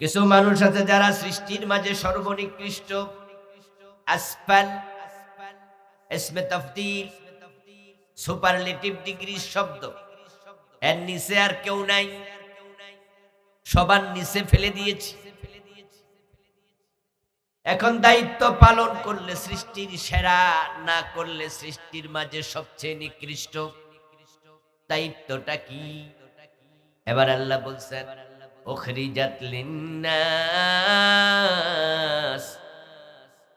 কিছু মানুষ আছে যারা সৃষ্টির মাঝে সর্বনিকৃষ্ট, আসফাল, ইসমে তাফদীল, সুপারলেটিভ ডিগ্রি শব্দ, এর নিচে আর কেউ নাই, সবার নিচে ফেলে দিয়েছি। এখন দায়িত্ব পালন করলে সৃষ্টির সেরা, না করলে সৃষ্টির মাঝে সবচেয়ে নিকৃষ্ট। দায়িত্বটা কি? এবার আল্লাহ বলছেন, উখরিজাত লিন্নাস,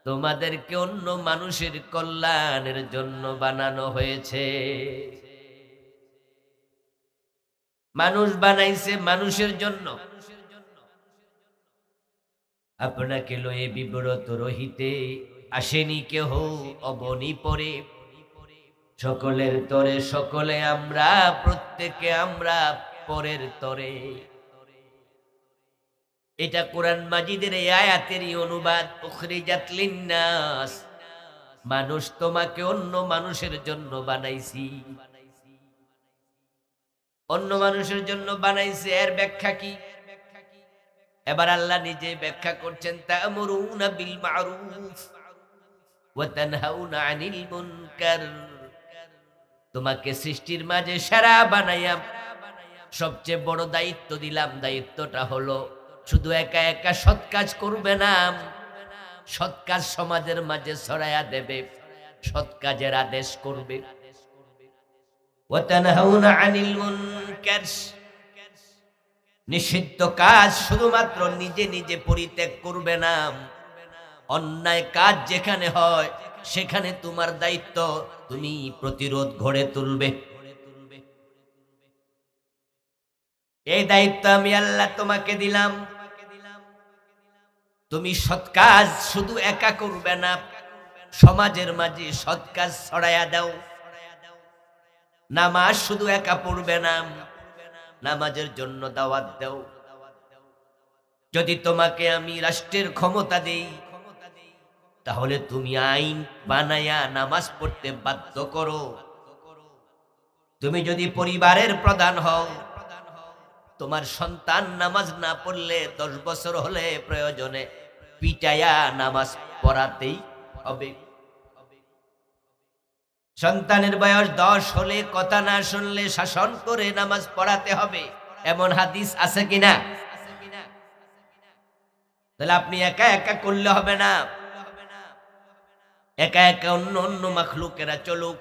তোমাদেরকে অন্য মানুষের কল্যাণের জন্য বানানো হয়েছে। মানুষ বানাইছে মানুষের জন্য। আপনাকে লয়ে বিব্রত রহিতে আসেনি কেহ অবনী পরে। সকলের তরে সকলে আমরা, প্রত্যেকে আমরা পরের তরে। এটা কোরআন মাজিদের এই আয়াতেরই অনুবাদ। উখরিজাত লিন্নাস, মানুষ তোমাকে অন্য মানুষের জন্য বানাইছি। অন্য মানুষের জন্য বানাইছে, এর ব্যাখ্যা কি? এবার আল্লাহ নিজে ব্যাখ্যা করছেন, তা'মুরুনা বিল মা'রুফ ওয়া তানহাউনা আনিল মুনকার। তোমাকে সৃষ্টির মাঝে সেরা বানাইয়া সবচেয়ে বড় দায়িত্ব দিলাম। দায়িত্বটা হলো শুধু একা একা সৎ কাজ করবে না, সৎ কাজ সমাজের মাঝে ছড়ায়া দেবে, সৎ কাজের আদেশ করবে। ওয়া তানহাউনা আনিল মুনকার, নিষিদ্ধ কাজ শুধুমাত্র নিজে নিজে পরিত্যাগ করবে না, অন্যায় কাজ যেখানে হয় সেখানে তোমার দায়িত্ব, তুমি প্রতিরোধ গড়ে তুলবে। এই দায়িত্ব আমি আল্লাহ তোমাকে দিলাম। তুমি সৎ কাজ শুধু একা করবে না, সমাজের মাঝে সৎ কাজ ছড়ায়া দাও। নামাজ শুধু একা পড়বে না, নামাজের জন্য দাওয়াত দাও। যদি তোমাকে আমি রাষ্ট্রের ক্ষমতা দেই, তাহলে তুমি আইন বানায়া নামাজ পড়তে বাধ্য করো। তুমি যদি পরিবারের প্রধান হও, তোমার সন্তান নামাজ না পড়লে 10 বছর হলে প্রয়োজনে পিটায়া নামাজ পড়াতেই হবে। সন্তানের বয়স 10 হলে কথা না শুনলে শাসন করে নামাজ পড়াতে হবে, এমন হাদিস আছে কিনা? তাহলে আপনি একা একা করলে হবে না, একা একা অন্য অন্য মাখলুকেরা চলুক,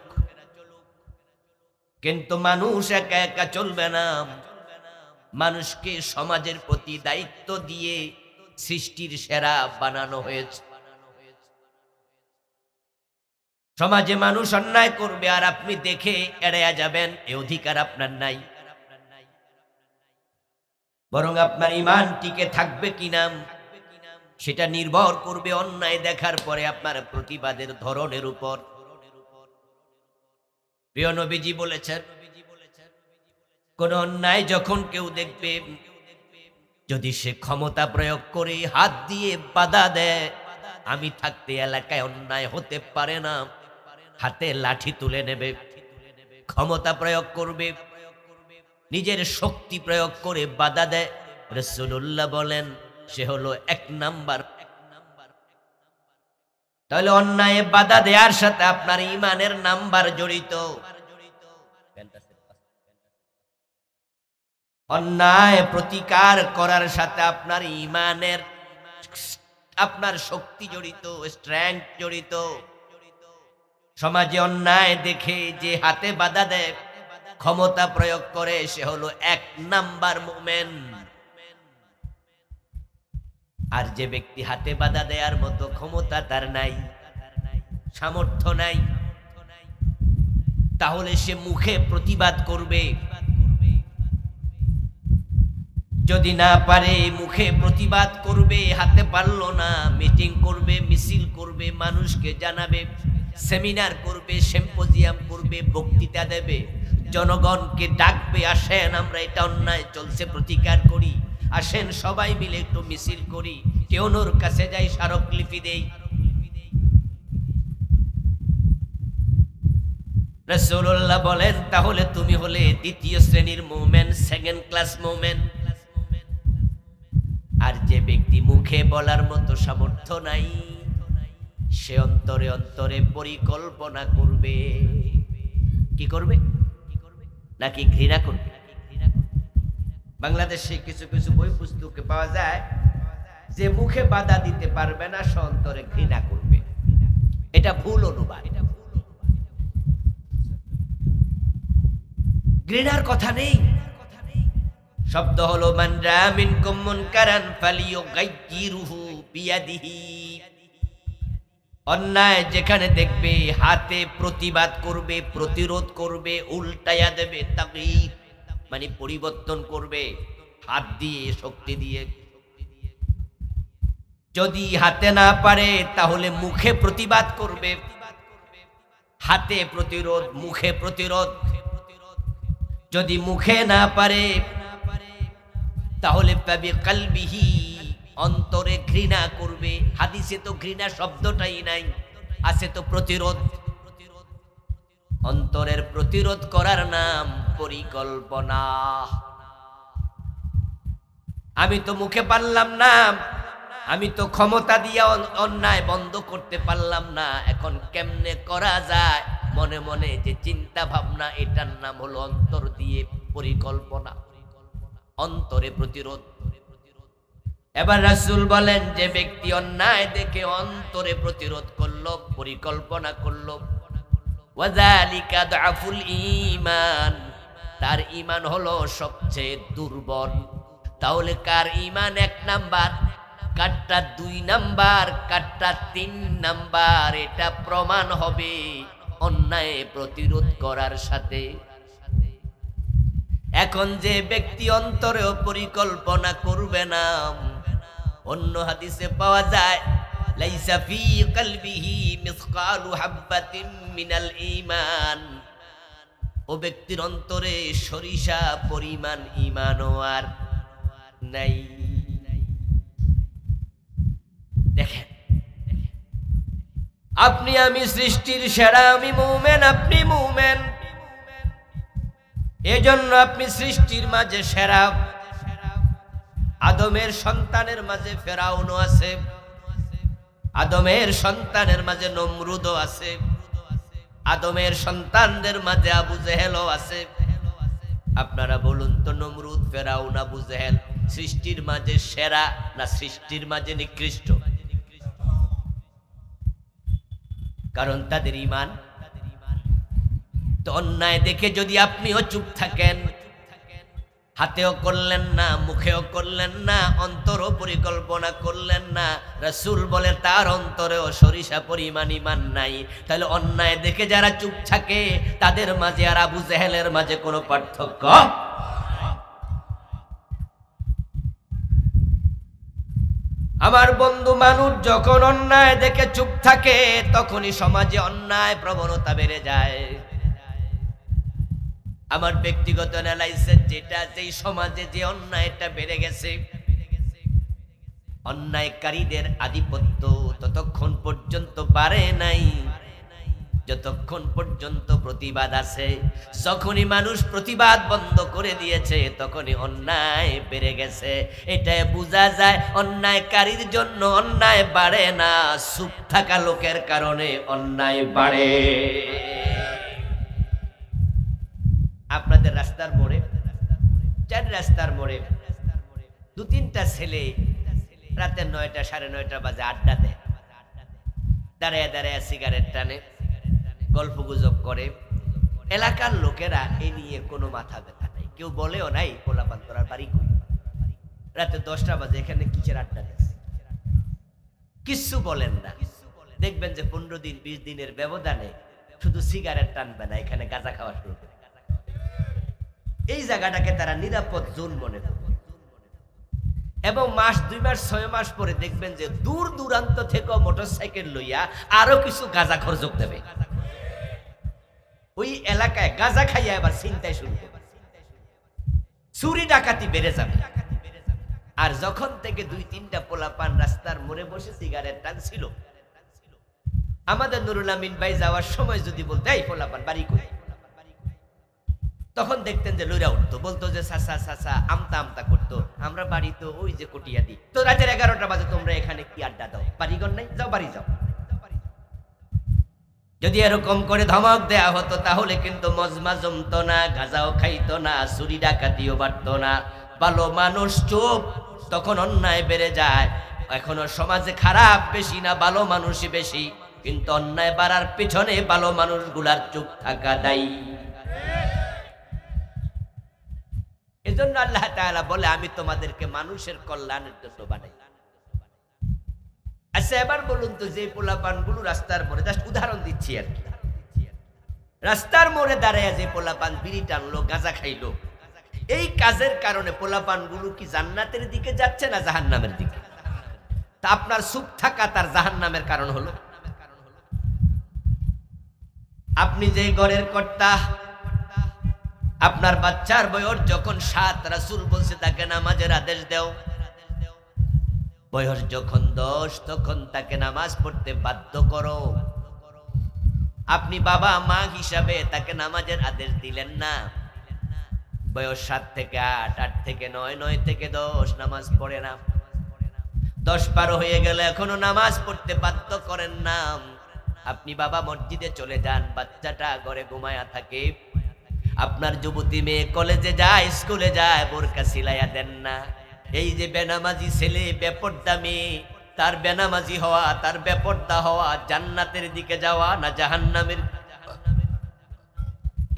কিন্তু মানুষ একা একা চলবে না। মানুষকে সমাজের প্রতি দায়িত্ব দিয়ে সৃষ্টির সেরা বানানো হয়েছে। সমাজে মানুষ অন্যায় করবে আর আপনি দেখে এড়িয়ে যাবেন, এ অধিকার আপনার নাই। বরং আপনার ঈমান টিকে থাকবে কিনা সেটা নির্ভর করবে অন্যায় দেখার পরে আপনার প্রতিবাদের ধরনের উপর। প্রিয় নবীজি বলেছেন, কোন অন্যায় যখন কেউ দেখবে, যদি সে ক্ষমতা প্রয়োগ করে হাত দিয়ে বাধা দেয়, আমি থাকতে এলাকায় অন্যায় হতে পারে না, হাতে লাঠি তুলে নেবে, ক্ষমতা প্রয়োগ করবে, নিজের শক্তি প্রয়োগ করে বাধা দেয়। রাসূলুল্লাহ বলেন সে হলো 1 নাম্বার। তাহলে অন্যায় বাধা দেওয়ার সাথে আপনার ঈমানের নাম্বার জড়িত। অন্যায় প্রতিকার করার সাথে আপনার ঈমানের, আপনার শক্তি জড়িত, স্ট্রেংথ জড়িত। সমাজে অন্যায় দেখে যে হাতে বাধা দেয়, ক্ষমতা প্রয়োগ করে, সে হলো 1 নাম্বার মুমিন। আর যে ব্যক্তি হাতে বাধা দেওয়ার মতো ক্ষমতা তার নাই, সামর্থ্য নাই, তাহলে সে মুখে প্রতিবাদ করবে। যদি না পারে মুখে প্রতিবাদ করবে, হাতে পারলো না মিটিং করবে, মিছিল করবে, মানুষকে জানাবে, সেমিনার করবে, সিম্পোজিয়াম করবে, বক্তৃতা দেবে, জনগণকে ডাকবে, আসেন আমরা এটা অন্যায় চলছে প্রতিকার করি, আসেন সবাই মিলে একটু মিছিল করি, কেউনোর কাছে যাই, স্মারকলিপি দেই। রাসূলুল্লাহ বলেন তাহলে তুমি হলে দ্বিতীয় শ্রেণীর মুমিন, সেকেন্ড ক্লাস মুমিন। আর যে ব্যক্তি মুখে বলার মতো সামর্থ্য নাই, সে অন্তরে অন্তরে পরিকল্পনা করবে। কি করবে? নাকি ঘৃণা করবে? বাংলাদেশে কিছু কিছু বই পুস্তকে পাওয়া যায় যে মুখে বাধা দিতে পারবে না, সে অন্তরে ঘৃণা করবে। এটা ভুল অনুবাদ। ঘৃণার কথা নেই। শব্দ হলো মান রাআ মিনকুম মুনকারান ফালিয়ুগাইয়িরহু বিয়াদিহি। অন্যায় যেখানে দেখবে হাতে প্রতিবাদ করবে, প্রতিরোধ করবে, উল্টায়া দেবে। তাগয়ীর মানে পরিবর্তন করবে, হাত দিয়ে, শক্তি দিয়ে। যদি হাতে না পারে তাহলে মুখে প্রতিবাদ করবে। হাতে প্রতিরোধ, মুখে প্রতিরোধ। যদি মুখে না পারে তাহলে বিকলবিহি, অন্তরে ঘৃণা করবে। হাদিসে তো ঘৃণা শব্দটাই নাই, আছে তো প্রতিরোধ। অন্তরের প্রতিরোধ করার নাম পরিকল্পনা। আমি তো মুখে পারলাম না, আমি তো ক্ষমতা দিয়ে অন্যায় বন্ধ করতে পারলাম না, এখন কেমনে করা যায়? মনে মনে যে চিন্তা ভাবনা, এটার নাম হলো অন্তর দিয়ে পরিকল্পনা, অন্তরে প্রতিরোধ। এবার রাসূল বলেন যে ব্যক্তি অন্যায় দেখে অন্তরে প্রতিরোধ করলো, পরিকল্পনা করলো, ওয়াযালিকা দুআফুল ঈমান, তার ঈমান হলো সবচেয়ে দুর্বল। তাহলে কার ঈমান 1 নাম্বার, কারটা 2 নাম্বার, কারটা 3 নাম্বার? এটা প্রমাণ হবে অন্যায় প্রতিরোধ করার সাথে। এখন যে ব্যক্তি অন্তরেও পরিকল্পনা করবে না, অন্য হাদিসে পাওয়া যায় লাইসা ফি কলবিহি মিসকালু হাববাতিন মিনাল ঈমান, ও ব্যক্তির অন্তরে সরিষা পরিমাণ ঈমানও আর নাই। দেখেন, আপনি আমি সৃষ্টির সেরা, আমি মুমিন, আপনি মুমিন, এজন্য আপনি সৃষ্টির মাঝে সেরা। আদমের সন্তানের মাঝে ফেরাউনও আছে, আদমের সন্তানের মাঝে নমরুদও আছে, আদমের সন্তানদের মাঝে আবু জেহেলও আছে। আপনারা বলুন তো, নমরুদ, ফেরাউন, আবু জেহেল সৃষ্টির মাঝে সেরা না সৃষ্টির মাঝে নিকৃষ্ট? কারণ তাদের ঈমান। তো অন্যায় দেখে যদি আপনিও চুপ থাকেন, হাতেও করলেন না, মুখেও করলেন না, অন্তরও পরিকল্পনা করলেন না, রাসূল বলে তার অন্তরেও সরিষা পরিমাণ ঈমান নাই, তাহলে অন্যায় দেখে যারা চুপ থাকে তাদের মাঝে আর আবু জেহেলের মাঝে কোনো পার্থক্য? আমার বন্ধু, মানুষ যখন অন্যায় দেখে চুপ থাকে তখনই সমাজে অন্যায় প্রবণতা বেড়ে যায়। আমার ব্যক্তিগত অ্যানালাইসিস যেটা, যেই সমাজে যে অন্যায়টা বেড়ে গেছে, অন্যায়কারীদের আধিপত্য ততক্ষণ পর্যন্ত বাড়ে নাই যতক্ষণ পর্যন্ত প্রতিবাদ আছে। যখনই মানুষ প্রতিবাদ বন্ধ করে দিয়েছে তখনই অন্যায় বেড়ে গেছে। এটা বোঝা যায় অন্যায়কারীর জন্য অন্যায় বাড়ে না, চুপ থাকা লোকের কারণে অন্যায় বাড়ে। আপনাদের রাস্তার মোড়ে, 4 রাস্তার মোড়ে 2-3টা ছেলে রাতে 9টা 9:30 বাজে আড্ডা দেয়, দাঁড়ায় দাঁড়ায় সিগারেট টানে, গল্প গুজব করে। এলাকার লোকেরা এ নিয়ে কোনো মাথা ব্যথা নাই, কেউ বলেও নাই পোলাপান তোরার বাড়ি কই, রাতে 10টা বাজে এখানে কিসের আড্ডা দিচ্ছে, কিচ্ছু বলেন না। দেখবেন যে 15 দিন 20 দিনের ব্যবধানে শুধু সিগারেট টানবে না, এখানে গাঁজা খাওয়া শুরু করে। এই জায়গাটাকে তারা নিরাপদ জোন মনে করে, এবং মাস 2 মাস 6 মাস পরে দেখবেন যে দূর দূরান্ত থেকে মোটরসাইকেল লইয়া আরো কিছু গাঁজাখোর যোগ দেবে। ওই এলাকায় গাঁজা খাইয়া এবার চিন্তায় শুরু করবে, চুরি ডাকাতি বেড়ে যাবে। আর যখন থেকে 2-3টা পোলাপান রাস্তার মোড়ে বসে সিগারেট টানছিল, আমাদের নুরুল আমিন ভাই যাওয়ার সময় যদি বলতে, এই পোলাপান বাড়ি কই, তখন দেখতেন যে লইরা উঠতো, বলতো যে চাচা চাচা আমতা আমতা করতো, আমরা বাড়ি তো ওই যে কটিয়াদি, তো রাতের 11টা বাজে তোমরা এখানে কি আড্ডা দাও, বাড়িঘর নাই, যাও বাড়ি যাও। যদি এরকম করে ধমক দেয়া হতো তাহলে কিন্তু মজমা জমতো না, গাঁজাও খাইতো না, চুরি ডাকাতিও বাড়তো না। ভালো মানুষ চুপ, তখন অন্যায় বেড়ে যায়। এখনো সমাজে খারাপ বেশি না, ভালো মানুষই বেশি, কিন্তু অন্যায় বাড়ার পিছনে ভালো মানুষগুলার চুপ থাকা দায়ী। এজন্য আল্লাহ তাআলা বলে আমি তোমাদেরকে মানুষের কল্যাণের জন্য বানাই। আচ্ছা এবার বলুন তো, যে পোলাপানগুলো রাস্তার মোড়ে, জাস্ট উদাহরণ দিচ্ছি আর কি, রাস্তার মোড়ে দাঁড়ায় যে পোলাপান বিড়ি টানলো, গাঁজা খাইলো, এই কাজের কারণে পোলাপানগুলো কি জান্নাতের দিকে যাচ্ছে না জাহান্নামের দিকে? তা আপনার চুপ থাকা তার জাহান্নামের কারণ হলো। আপনি যে ঘরের কর্তা, আপনার বাচ্চার বয়স যখন 7, রাসূল বলছে তাকে নামাজের আদেশ দাও। বয়স যখন 10 তখন তাকে নামাজ পড়তে বাধ্য করো। আপনি বাবা মা হিসাবে তাকে নামাজের আদেশ দিলেন না। বয়স 7 থেকে 8, 8 থেকে 9, 9 থেকে 10 নামাজ পড়ে না। 10 পার হয়ে গেলে এখনো নামাজ পড়তে বাধ্য করেন না। আপনি বাবা মসজিদে চলে যান, বাচ্চাটা ঘরে ঘুমায়া থাকে। আপনার যুবতী মেয়ে কলেজে যায়, স্কুলে যায়, বোরকা সিলাইয়া দেন না। এই যে বেনামাজি ছেলে, বেপর্দা মেয়ে, তার বেনামাজি হওয়া, তার বেপর্দা হওয়া জান্নাতের দিকে যাওয়া না জাহান্নামের?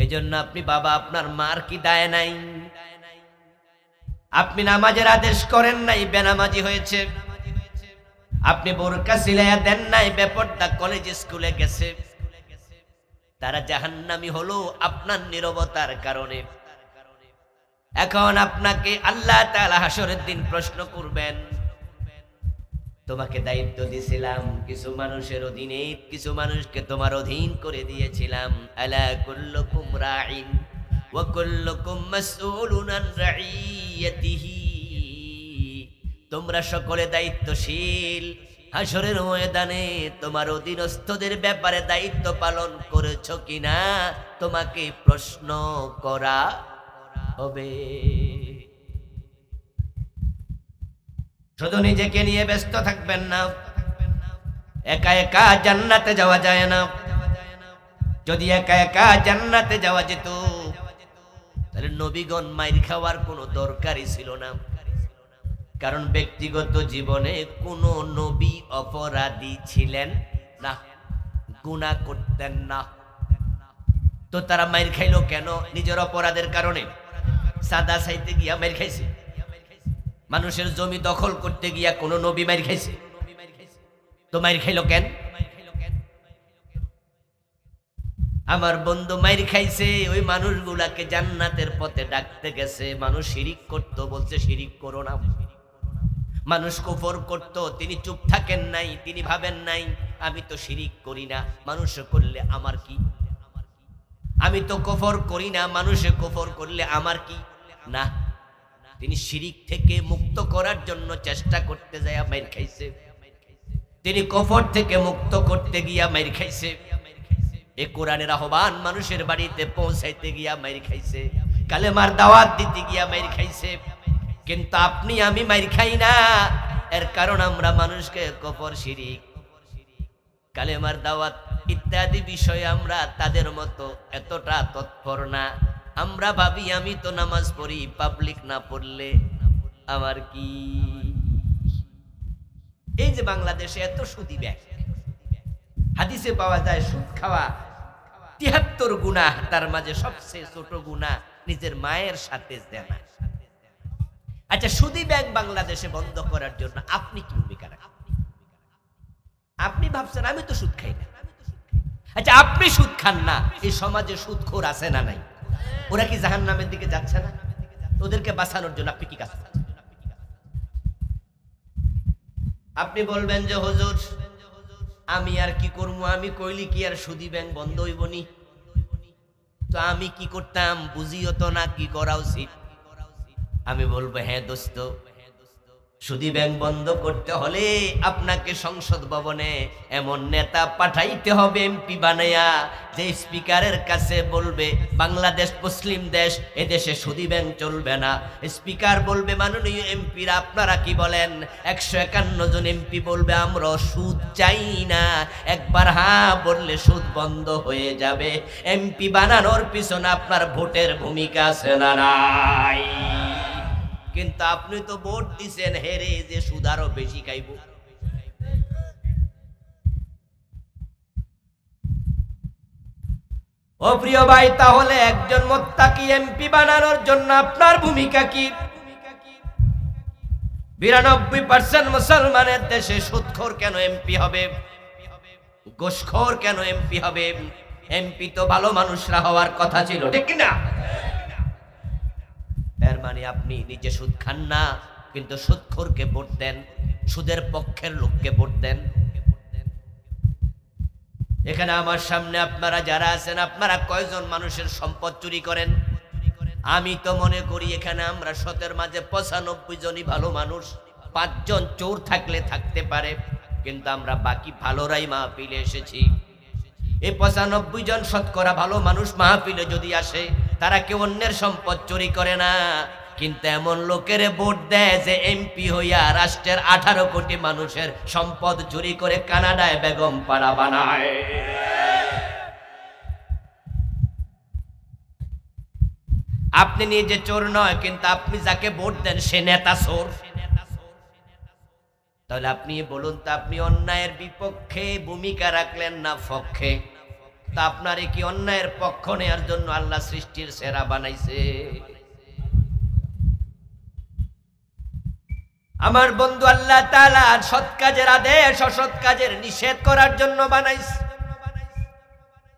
এই জন্য আপনি বাবা আপনার মার কি দায় নাই? আপনি নামাজের আদেশ করেন নাই, বেনামাজি হয়েছে। আপনি বোরকা সিলাইয়া দেন নাই, বেপর্দা কলেজ স্কুলে গেছে, তারা জাহান্নামী হলো আপনার নীরবতার কারণে। এখন আপনাকে আল্লাহ তাআলা হাসরের দিন প্রশ্ন করবেন, তোমাকে দায়িত্ব দিয়েছিলাম কিছু মানুষের অধীনে, কিছু মানুষকে তোমার অধীন করে দিয়েছিলাম। আলা কুল্লুকুম রাঈন ওয়া কুল্লুকুম মাসউলুন আন রাইয়াতিহি, তোমরা সকলে দায়িত্বশীল। হাসরের ময়দানে তোমার অধীনস্থদের ব্যাপারে দায়িত্ব পালন করেছো কিনা তোমাকে প্রশ্ন করা হবে। শুধু নিজেকে নিয়ে ব্যস্ত থাকবেন না, একা একা জান্নাতে যাওয়া যায় না। যদি একা একা জান্নাতে যাওয়া যেত তাহলে নবীগণ মাইর খাওয়ার কোনো দরকারই ছিল না, কারণ ব্যক্তিগত জীবনে কোনো নবী অপরাধী ছিলেন না, গুনাহ করতেন না। তো তারা মাইর খাইলো কেন? নিজের অপরাধের কারণে। সাদা চাইতে গিয়া মাইর খাইছে, মানুষের জমি দখল করতে গিয়া কোন নবী মাইর খাইছে? তো মাইর খাইলো কেন? আমার বন্ধু মাইর খাইছে ওই মানুষগুলাকে জান্নাতের পথে ডাকতে গেছে। মানুষ শিরিক করতো, বলছে শিরিক করো না। মানুষ কুফর করতো, তিনি চুপ থাকেন নাই, তিনি ভাবেন নাই আমি তো শিরিক করি না, মানুষ করলে আমার কি? আমি তো কুফর করি না, মানুষে কুফর করলে আমার কি? না, তিনি শিরিক থেকে মুক্ত করার জন্য চেষ্টা করতে যায় মাইর খাইছে। তিনি কুফর থেকে মুক্ত করতে গিয়া মাইর খাইছে। এ কোরআনের আহ্বান মানুষের বাড়িতে পৌঁছাইতে গিয়া মাইর খাইছে, কালেমার দাওয়াত দিতে গিয়া মাইর খাইছে। কিন্তু আপনি আমি মাইর খাই না, এর কারণ আমরা মানুষকে কুফর, শিরিক, কালেমার দাওয়াত ইত্যাদি বিষয়ে আমরা তাদের মতো এতটা তৎপর না। আমরা ভাবি আমি তো নামাজ পড়ি, পাবলিক না পড়লে আমার কি? এই যে বাংলাদেশে এত সুদী ব্যাগ, হাদিসে পাওয়া যায় সুদ খাওয়া ৭৩ গুনাহ, তার মাঝে সবচেয়ে ছোট গুনাহ নিজের মায়ের সাথে জেনা। আচ্ছা, সুদী ব্যাংক বাংলাদেশে বন্ধ করার জন্য আপনি কি ভূমিকা রাখেন? আপনি ভাবছেন আমি তো সুদ খাই না। আচ্ছা, আপনি সুদ খান না, এই সমাজে সুদখোর আছে না নাই? ওরা কি জাহান্নামের দিকে যাচ্ছে না? ওদেরকে বাঁচানোর জন্য আপনি কি কাজ করছেন? আপনি বলবেন যে হুজুর আমি আর কি করবো, আমি কইলি কি আর সুদী ব্যাংক বন্ধ হইব নি? তো আমি কি করতাম বুঝিও তো না কি করা উচিত। আমি বলবো হ্যাঁ দোস্ত, সুদী ব্যাংক বন্ধ করতে হলে আপনাকে সংসদ ভবনে এমন নেতা পাঠাইতে হবে, এমপি বানাইয়া, যে স্পিকারের কাছে বলবে বাংলাদেশ মুসলিম দেশ, এদেশে সুদী ব্যাংক চলবে না। স্পিকার বলবে মাননীয় এমপিরা আপনারা কি বলেন? 151 জন এমপি বলবে আমরা সুদ চাই না। একবার হ্যাঁ বললে সুদ বন্ধ হয়ে যাবে। এমপি বানানোর পিছনে আপনার ভোটের ভূমিকা আছে না নাই? কিন্তু আপনি তো ভোট দিছেন হেরে, যে সুদ আরো বেশি খাইব। ও প্রিয় ভাই, তাহলে একজন মুত্তাকি এমপি বানানোর জন্য আপনার ভূমিকা কি? 92% মুসলমানের দেশে সুদখোর কেন এমপি হবে? ঘুষখোর কেন এমপি হবে? এমপি তো ভালো মানুষরা হওয়ার কথা ছিল, ঠিক না? এর মানে আপনি নিজে সুদ খান না, কিন্তু সুদখোরকে ভোট দেন, সুদের পক্ষের লোককে ভোট দেন। এখানে আমার সামনে আপনারা যারা আছেন, আপনারা কয়জন মানুষের সম্পদ চুরি করেন? আমি তো মনে করি এখানে আমরা 100 মাঝে 95 জনই ভালো মানুষ। 5 জন চোর থাকলে থাকতে পারে, কিন্তু আমরা বাকি ভালোরাই মাহফিলে এসেছি। এই 95 জন শতকরা ভালো মানুষ মাহফিলে যদি আসে, তারা কেউ অন্যের সম্পদ চুরি করে না, কিন্তু এমন লোকের ভোট দেয় যে এমপি হইয়া রাষ্ট্রের 18 কোটি মানুষের সম্পদ চুরি করে কানাডায় বেগম পাড়া বানায়। আপনি নিজে চোর নয়, কিন্তু আপনি যাকে ভোট দেন সে নেতা চোর। তাহলে আপনি বলুন তো, আপনি অন্যায়ের বিপক্ষে ভূমিকা রাখলেন না পক্ষে? তা আপনারে কি অন্যায়ের পক্ষ নেওয়ার জন্য আল্লাহ সৃষ্টির সেরা বানাইছে? আমার বন্ধু, আল্লাহ তাআলা সৎ কাজের আদেশ অসৎ কাজের নিষেধ করার জন্য বানাইছে।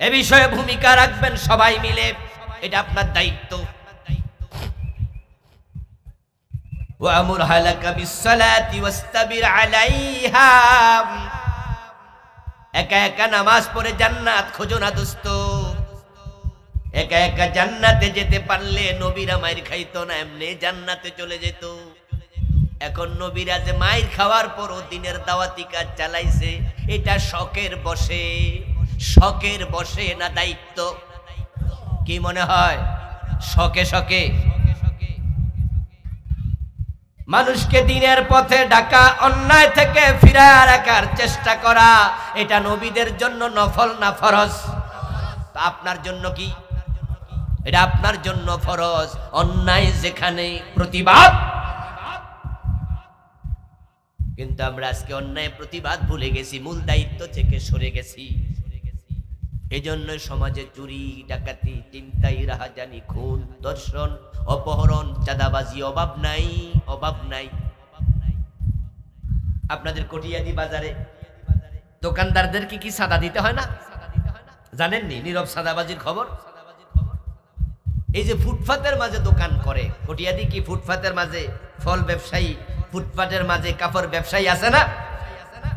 এ বিষয়ে ভূমিকা রাখবেন সবাই মিলে, এটা আপনার দায়িত্ব। ওয়ামুর হালাকা বিসসালাতি ওয়াস্তাবির আলাইহা। একা একা নামাজ পড়ে জান্নাত খোঁজো না দোস্ত। একা একা জান্নাতে যেতে পারলে নবীরা মাইর খাইতো না, এমনি জান্নাতে চলে যেত। এখন নবীরা যে মাইর খাওয়ার পরও দিনের দাওয়াতি কাজ চালাইছে, এটা শখের বসে, শখের বসে না দায়িত্ব? কি মনে হয়? শখে শখে মানুষকে দিনের পথে ডাকা, অন্যায় থেকে ফিরায় রাখার চেষ্টা করা, এটা নবীদের জন্য নফল না ফরজ? আপনার জন্য কি? এটা আপনার জন্য ফরজ। অন্যায় যেখানে প্রতিবাদ, কিন্তু আমরা আজকে অন্যায় প্রতিবাদ ভুলে গেছি, মূল দায়িত্ব থেকে সরে গেছি। এই জন্য সমাজে চুরি, ডাকাতি, চিন্তাই, রাহাজানি, খুন, ধর্ষণ, অপহরণ, চাঁদাবাজি অভাব নাই, অভাব নাই। আপনাদের কটিয়াদি বাজারে দোকানদারদেরকে কি সাদা দিতে হয় না? জানেননি নীরব সাদাবাজির খবর? এই যে ফুটপাতের মাঝে দোকান করে কটিয়াদি, কি ফুটপাতের মাঝে ফল ব্যবসায়ী, ফুটপাতের মাঝে কাপড় ব্যবসায়ী আছে না?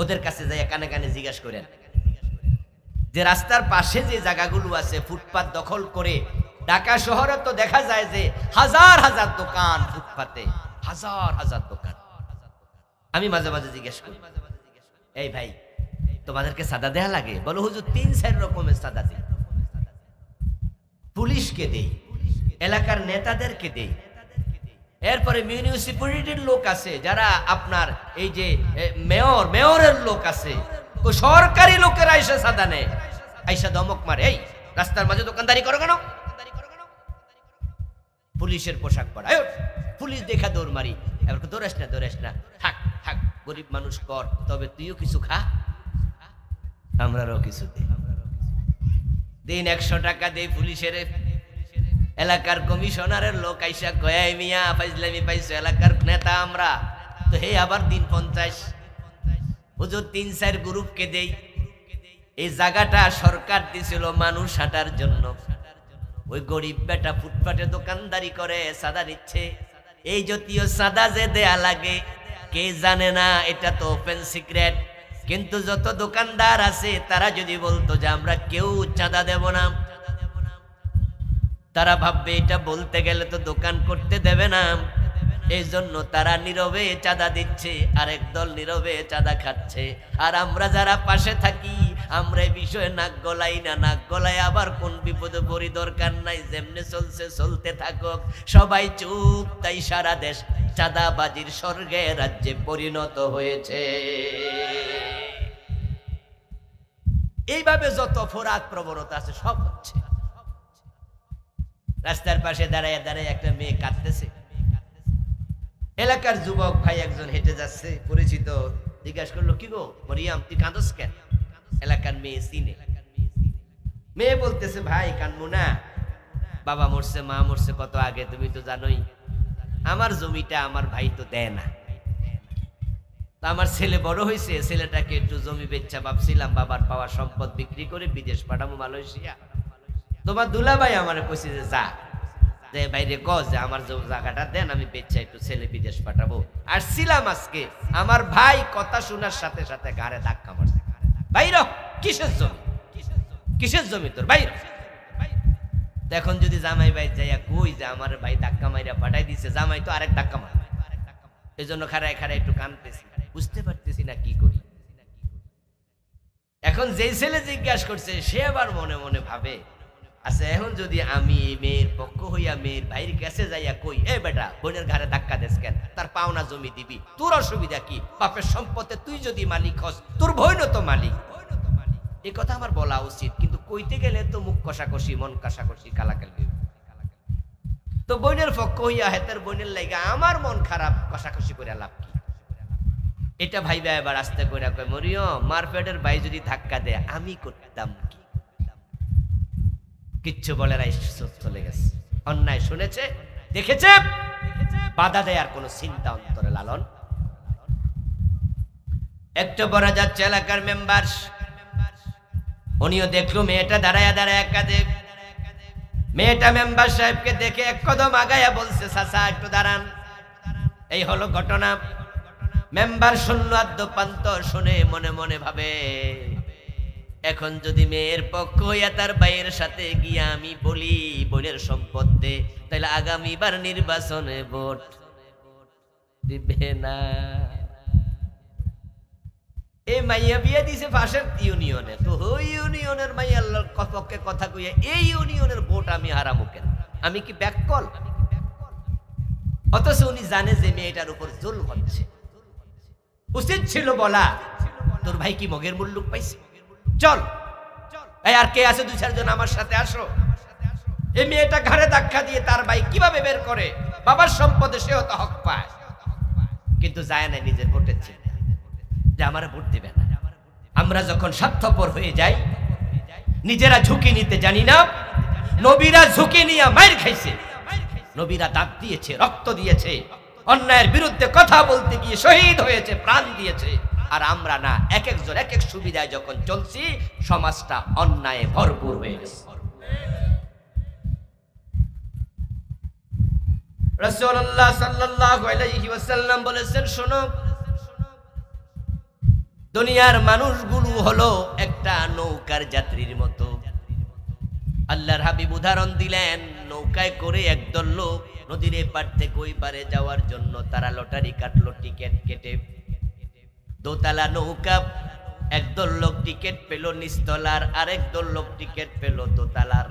ওদের কাছে যাই কানে কানে জিজ্ঞাসা করেন যে রাস্তার পাশে যে জায়গাগুলো আছে ফুটপাত দখল করে, ঢাকা শহরে তো দেখা যায় যে হাজার হাজার দোকান ফুটপাতে, হাজার হাজার দোকান। আমি মাঝে মাঝে জিজ্ঞেস করি, এই ভাই তোমাদেরকে সাদা দেয়া লাগে? বলো হুজুর 3-4 রকমের সাদা দিই। পুলিশকে দেই, এলাকার নেতাদেরকে দেই, এরপরে মিউনিসিপ্যালিটির লোক আছে যারা আপনার এই যে মেয়রের লোক আছে, সরকারি লোকেরা এসে সাদা নেয়, আইসা ধমক মারে, এই রাস্তার মাঝে দোকানদারি করো কেন? পুলিশের পোশাক পরা, পুলিশ দেখা দৌড় মারি। এবার দৌড়াস না, দৌড়াস না, থাক থাক, গরিব মানুষ কর, তবে তুইও কিছু খা, আমরাও কিছু দিই। দিন 100 টাকা দেই পুলিশের। এলাকার কমিশনারের লোক আইসা কয়, মিয়া ফাইজলামি পাইছো, এলাকার নেতা আমরা তো, হে আবার দিন 50। হুজুর 3-4 গ্রুপকে দেই। এই জায়গাটা সরকার দিছিল মানুষ হাঁটার জন্য, ওই গরিব বেটা ফুটপাতে দোকানদারি করে সাদা নিচ্ছে। এই জাতীয় সাদা যে দেয়া লাগে কে জানে না, এটা তো ওপেন সিক্রেট। কিন্তু যত দোকানদার আছে তারা যদি বলতো যে আমরা কেউ চাঁদা দেব না, তারা ভাববে এটা বলতে গেলে তো দোকান করতে দেবে না। এই জন্য তারা নীরবে চাঁদা দিচ্ছে, আরেক দল নীরবে চাঁদা খাচ্ছে। আর আমরা যারা পাশে থাকি আমরা এই বিষয়ে নাক গলাই না, নাক গলায় আবার কোন বিপদে পড়ি দরকার নাই, যেমনে চলছে চলতে থাকুক, সবাই চুপ। তাই সারা দেশ চাঁদাবাজির স্বর্গে রাজ্যে পরিণত হয়েছে। এইভাবে যত অপরাধ প্রবণতা আছে সব হচ্ছে। রাস্তার পাশে দাঁড়ায় দাঁড়ায় একটা মেয়ে কাঁদতেছে, এলাকার যুবক ভাই একজন হেঁটে যাচ্ছে, পরিচিত, জিজ্ঞাসা করলো, কি গো মরিয়াম তুই কাঁদস কেন? এলাকার মেয়ে চিনে। মেয়ে বলতেছে, ভাই কানবো না, বাবা মরছে মা মরছে কত আগে, তুমি তো জানোই। আমার জমিটা আমার ভাই তো দেয় না, তো আমার ছেলে বড় হয়েছে, ছেলেটাকে একটু জমি বেচা ভাবছিলাম বাবার পাওয়া সম্পদ বিক্রি করে বিদেশ পাঠাবো, মালয়েশিয়া। তোমার দুলাভাই আমার কইছে যে যা, যে বাইরে ক যে আমার জায়গাটা দেন, আমি বেচা একটু ছেলে বিদেশ পাঠাবো। আর ছিলাম আজকে, আমার ভাই কথা শোনার সাথে সাথে ঘাড়ে ধাক্কা মারছে, বাইর কিসের জমি, কিসের জমি তোর, বাইর। এখন যদি জামাই ভাই যাইয়া কই যে আমার ভাই ধাক্কা মাইরা পাঠাই দিছে, জামাই তো আরেক ধাক্কা মার, এই জন্য খাড়ায় খাড়ায় একটু কাঁদতেছি, বুঝতে পারতেছি না কি করি। এখন যেই ছেলে জিজ্ঞাসা করছে সে আবার মনে মনে ভাবে, আচ্ছা এখন যদি আমি মেয়ের পক্ষ হইয়া মেয়ের ভাইয়ের কাছে যাইয়া কই, এ বেটা বোনের ঘাড়ে ধাক্কা দেস কেন, তার পাওনা জমি দিবি, তোর অসুবিধা কি, বাপের সম্পত্তি তুই যদি মালিক হস, তোর বোনও তো মালিক। এই কথা আমার বলা উচিত, কিন্তু কইতে গেলে তো মুখ কষাকষি, মন কষাকষি, কালাকালি। তো বোনের পক্ষ হইয়া হেতের বোনের লাইগা আমার মন খারাপ, কষাকষি করে লাভ কি? এটা ভাইবা এবার আস্তে করে কয়, মরিয়ম মারপেটের ভাই যদি ধাক্কা দেয় আমি করতাম কি? কিচ্ছু বলে নাই, চলে গেছে। অন্যায় শুনেছে, দেখেছে, বাধা দেয়ার কোন চিন্তা অন্তরে লালন। একটু বড় যাচ্ছে এলাকার মেম্বার, উনিও দেখলো মেয়েটা দাঁড়ায়া দাঁড়ায় কাঁদে। মেয়েটা মেম্বার সাহেবকে দেখে এক কদম আগায়া বলছে, চাচা একটু দাঁড়ান। এই হলো ঘটনা। মেম্বার শূন্য আদ্যপান্ত শুনে মনে মনে ভাবে, এখন যদি মেয়ের পক্ষ হইয়া তার ভাইয়ের সাথে গিয়া আমি বলি বোনের সম্পদ দে, তাহলে আগামীবার নির্বাচনে ভোট দিবে না। এই মাইয়া বিয়ে দিছে পাশের ইউনিয়নে, তো ওই ইউনিয়নের মাইয়ার পক্ষে কথা কইয়া এই ইউনিয়নের ভোট আমি হারামু কেন? আমি কি ব্যাককল? অথচ উনি জানে যে মেয়েটার উপর জুলম হচ্ছে। উচিত ছিল বলা, তোর ভাই কি মগের মুল্লুক পাইছে, চল এই আর কে আছে দুই চারজন আমার সাথে আসো। এই মেয়েটা ঘাড়ে ধাক্কা দিয়ে তার ভাই কিভাবে বের করে, বাবার সম্পদে সেও তো হক পায়, কিন্তু যায় না নিজের ভোটের চিন্তা, যে আমার ভোট দিবে না। আমরা যখন স্বার্থপর হয়ে যাই, নিজেরা ঝুঁকি নিতে জানি না। নবীরা ঝুঁকি নিয়ে মাইর খাইছে, নবীরা দাঁত দিয়েছে, রক্ত দিয়েছে, অন্যায়ের বিরুদ্ধে কথা বলতে গিয়ে শহীদ হয়েছে, প্রাণ দিয়েছে। আর আমরা না, এক একজন এক এক সুবিধায় যখন চলছি, সমাজটা অন্যায়ে ভরপুর হয়ে গেছে। রাসূলুল্লাহ সাল্লাল্লাহু আলাইহি ওয়াসাল্লাম বলেছেন, শোনো, দুনিয়ার মানুষগুলো হলো একটা নৌকার যাত্রীর মতো। আল্লাহর হাবিব উদাহরণ দিলেন, নৌকায় করে একদল লোক নদীর এপার থেকে ওই পারে যাওয়ার জন্য তারা লটারি কাটলো, টিকিট কেটে। দোতলা নৌকা, একদল লোক টিকিট পেল নিচতলার, আরেক দল লোক টিকিট পেল দোতলার।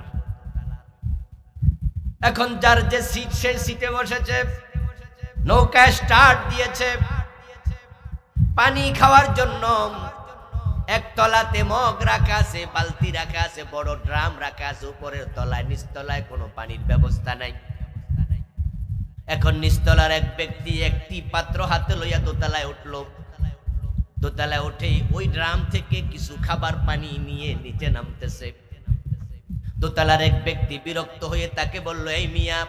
এখন যার যে সিট সেই সিটে বসেছে, নৌকা স্টার্ট দিয়েছে। পানি খাওয়ার জন্য একতলাতে মগ রাখা আছে, বালতি রাখা আছে, বড় ড্রাম রাখা আছে, উপরের তলায় নিচতলায় কোনো পানির ব্যবস্থা নাই। এখন নিচতলার এক ব্যক্তি একটি পাত্র হাতে লইয়া দোতলায় উঠল। দোতলায় উঠে ওই ড্রাম থেকে কিছু খাবার পানি নিয়ে নিচে নামতেছে। দোতলার এক ব্যক্তি বিরক্ত হয়ে তাকে বলল, এই মিয়া,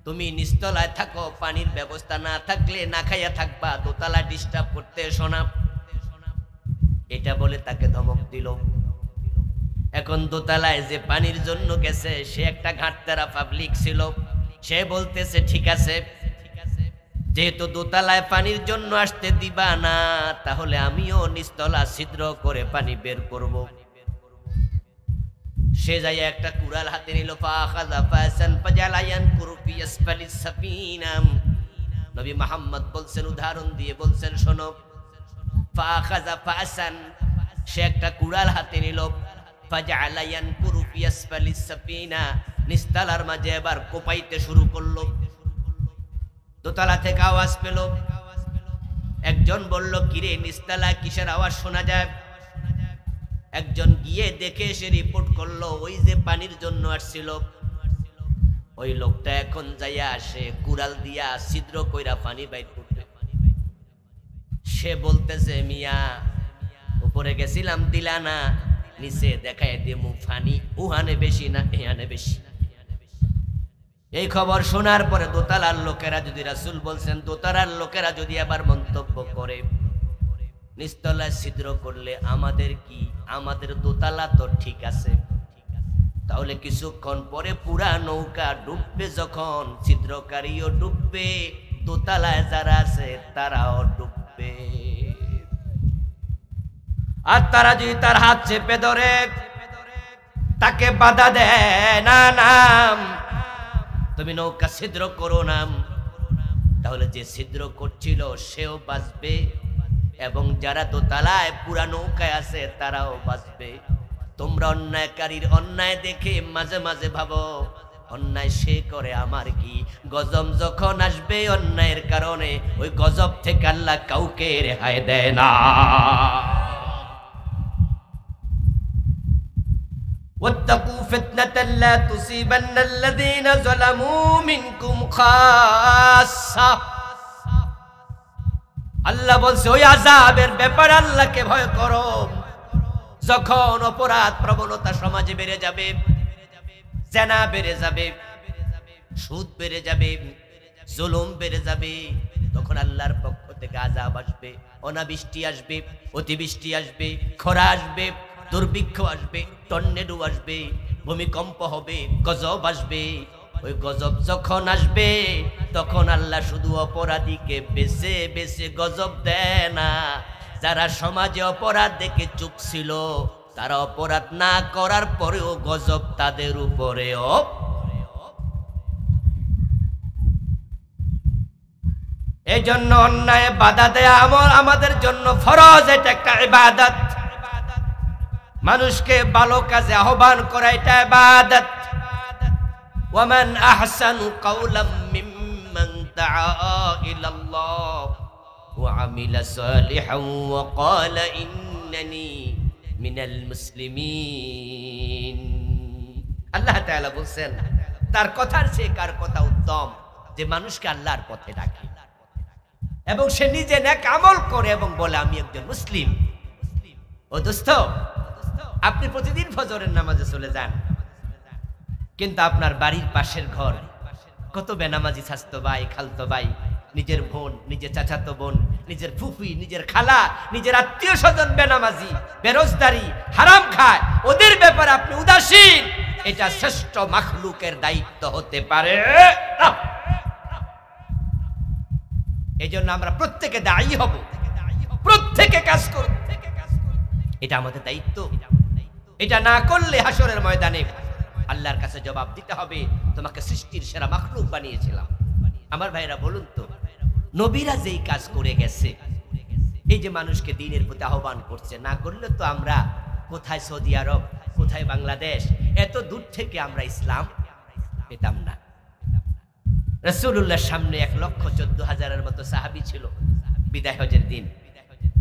তুমি নিচতলায় থাকো, পানির ব্যবস্থা না থাকলে না খাইয়া থাকবা, দোতলায় ডিস্টার্ব করতে এসো না। এটা বলে তাকে ধমক দিল। এখন দোতলায় যে পানির জন্য গেছে সে একটা ঘাটতারা পাবলিক ছিল, সে বলতেছে, ঠিক আছে, যেহেতু দোতলায় পানির জন্য আসতে দিবা না, তাহলে আমিও নিচতলা ছিদ্র করে পানি বের করব। সে যাই একটা কুড়াল হাতে নিল, নবী মুহাম্মদ বলছেন, উদাহরণ দিয়ে বলছেন, শোনো। ফাখাযা ফাসান, সে একটা কুড়াল হাতে নিল। ফাজআলা ইয়ানকুরু ফি আসফালিস সাফিনা, নিস্তালার মাঝে এবার কোপাইতে শুরু করলো। দোতলা থেকে আওয়াজ পেল। একজন বলল, কিরে নিস্তালা কিসের আওয়াজ শোনা যায়? একজন গিয়ে দেখে এসে রিপোর্ট করলো, ওই যে পানির জন্য আসছিল ওই লোকটা এখন যাইয়া সে কুড়াল দিয়া ছিদ্র কইরা পানি বাইর করতে। সে বলতেছে, মিয়া উপরে গেছিলাম দিলা না, নিচে দেখায় দেমু পানি উহানে বেশি না এহানে বেশি। এই খবর শোনার পরে দোতলার লোকেরা যদি, রাসূল বলছেন, দোতলার লোকেরা যদি আবার মন্তব্য করে, নিচতলায় ছিদ্র করলে আমাদের কি? আমাদের দোতলা তো ঠিক আছে। তাহলে কিছুক্ষণ পরে পুরা নৌকা ডুববে, যখন ছিদ্রকারীও ডুববে, দোতলায় যারা আছে তারাও ডুববে। আর তারা যদি তার হাত চেপে ধরে, তাকে বাধা দেয়, না নাম, তুমি নৌকা ছিদ্র করো নাম, তাহলে যে ছিদ্র করছিল সেও বাঁচবে এবং যারা দোতলায় পুরা নৌকায় আছে তারাও বাঁচবে। তোমরা অন্যায়কারীর অন্যায় দেখে মাঝে মাঝে ভাবো, অন্যায় সে করে আমার কি? গজব যখন আসবে অন্যায়ের কারণে, ওই গজব থেকে আল্লাহ কাউকে রেহাই দেয় না। ওয়াত্তাকু ফিতনাতান লা তুসিবান্নাল্লাযীনা যালামু মিনকুম খাসসা। আল্লাহ বলছে, ওই আযাবের ব্যাপারে আল্লাহকে ভয় করো যখন অপরাধ প্রবণতা সমাজে বেড়ে যাবে, জেনা বেড়ে যাবে, সুদ বেড়ে যাবে, জুলুম বেড়ে যাবে, তখন আল্লাহর পক্ষ থেকে আযাব আসবে, অনাবৃষ্টি আসবে, অতিবৃষ্টি আসবে, খরা আসবে, দুর্ভিক্ষ আসবে, টর্নেডো আসবে, ভূমিকম্প হবে, গজব আসবে। ওই গজব যখন আসবে তখন আল্লাহ শুধু অপরাধীকে বেছে বেছে গজব দেয় না। যারা সমাজে অপরাধ দেখে চুপ ছিল, তারা অপরাধ না করার পরেও গজব তাদের উপরেও। এই জন্য অন্যায় বাধা দেয়া আমাদের জন্য ফরজ, এটা একটা ইবাদত। মানুষকে ভালো কাজে আহ্বান করা এটা ইবাদত। ওয়ামান আহসানু কাওলাম মিম্মান দাআ ইলাল্লাহ ওয়া আমিলা সালিহান ওয়া ক্বালা ইন্নানি মিনাল মুসলিমিন। আল্লাহ তাআলা বলেন, তার কথার চেয়ে কার কথা উত্তম? যে মানুষকে আল্লাহর পথে ডাকে এবং সে নিজে নেক আমল করে এবং বলে আমি একজন মুসলিম। ও দোস্ত, আপনি প্রতিদিন ফজরের নামাজে চলে যান, কিন্তু আপনার বাড়ির পাশের ঘর কত বেনামাজি স্বাস্থ্য ভাই, খালতো ভাই, নিজের বোন, নিজের চাচাতো বোন, নিজের ফুফি, নিজের খালা, নিজের আত্মীয় স্বজন বেনামাজি, বেরোজগারি, হারাম খায়, ওদের ব্যাপারে আপনি উদাসীন। এটা শ্রেষ্ঠ মাখলুকের দায়িত্ব হতে পারে না। এই জন্য আমরা প্রত্যেকে দায়ী হব, প্রত্যেকে কাজ করব, এটা আমাদের দায়িত্ব। এটা না করলে হাসরের ময়দানে আল্লাহর কাছে জবাব দিতে হবে, তোমাকে সৃষ্টির সেরা মাখলুক বানিয়েছিলাম। আমার ভাইরা বলুন তো, নবীরা যেই কাজ করে গেছে, এই যে মানুষকে দ্বীনের প্রতি আহ্বান করছে, না করলে তো আমরা কোথায় সৌদি আরব, কোথায় বাংলাদেশ, এত দূর থেকে আমরা ইসলাম পেতাম না। রাসূলুল্লাহর সামনে 1,14,000-এর মতো সাহাবী ছিল বিদায় হজের দিন।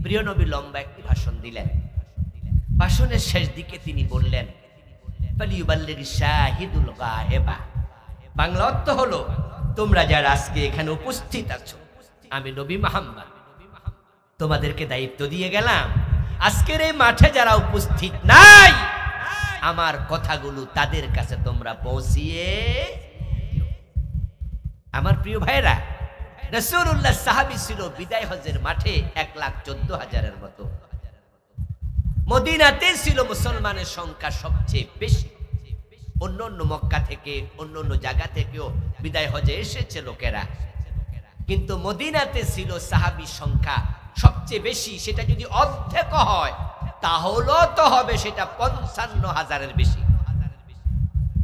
প্রিয় নবী লম্বা একটি ভাষণ দিলেন। ভাষণের শেষ দিকে তিনি বললেন, ফালিয়ুবাল্লিগিশ শাহিদুল গায়েবা। বাংলা অর্থ হলো, তোমরা যারা আজকে এখানে উপস্থিত আছো, আমি নবী মুহাম্মদ তোমাদেরকে দায়িত্ব দিয়ে গেলাম, আজকের এই মাঠে যারা উপস্থিত নাই, আমার কথাগুলো তাদের কাছে তোমরা পৌঁছিয়ে। আমার প্রিয় ভাইরা, রাসূলুল্লাহ সাহাবী ছিল বিদায় হজের মাঠে 1,14,000-এর মতো। মদিনাতে ছিল মুসলমানের সংখ্যা সবচেয়ে বেশি। অন্য অন্য মক্কা থেকে, অন্য অন্য জায়গা থেকেও বিদায় হজে এসেছে লোকেরা, কিন্তু মদিনাতে ছিল সাহাবীর সংখ্যা সবচেয়ে বেশি। সেটা যদি অর্ধেক হয় তাহলেও তো হবে সেটা 55,000-এর বেশি।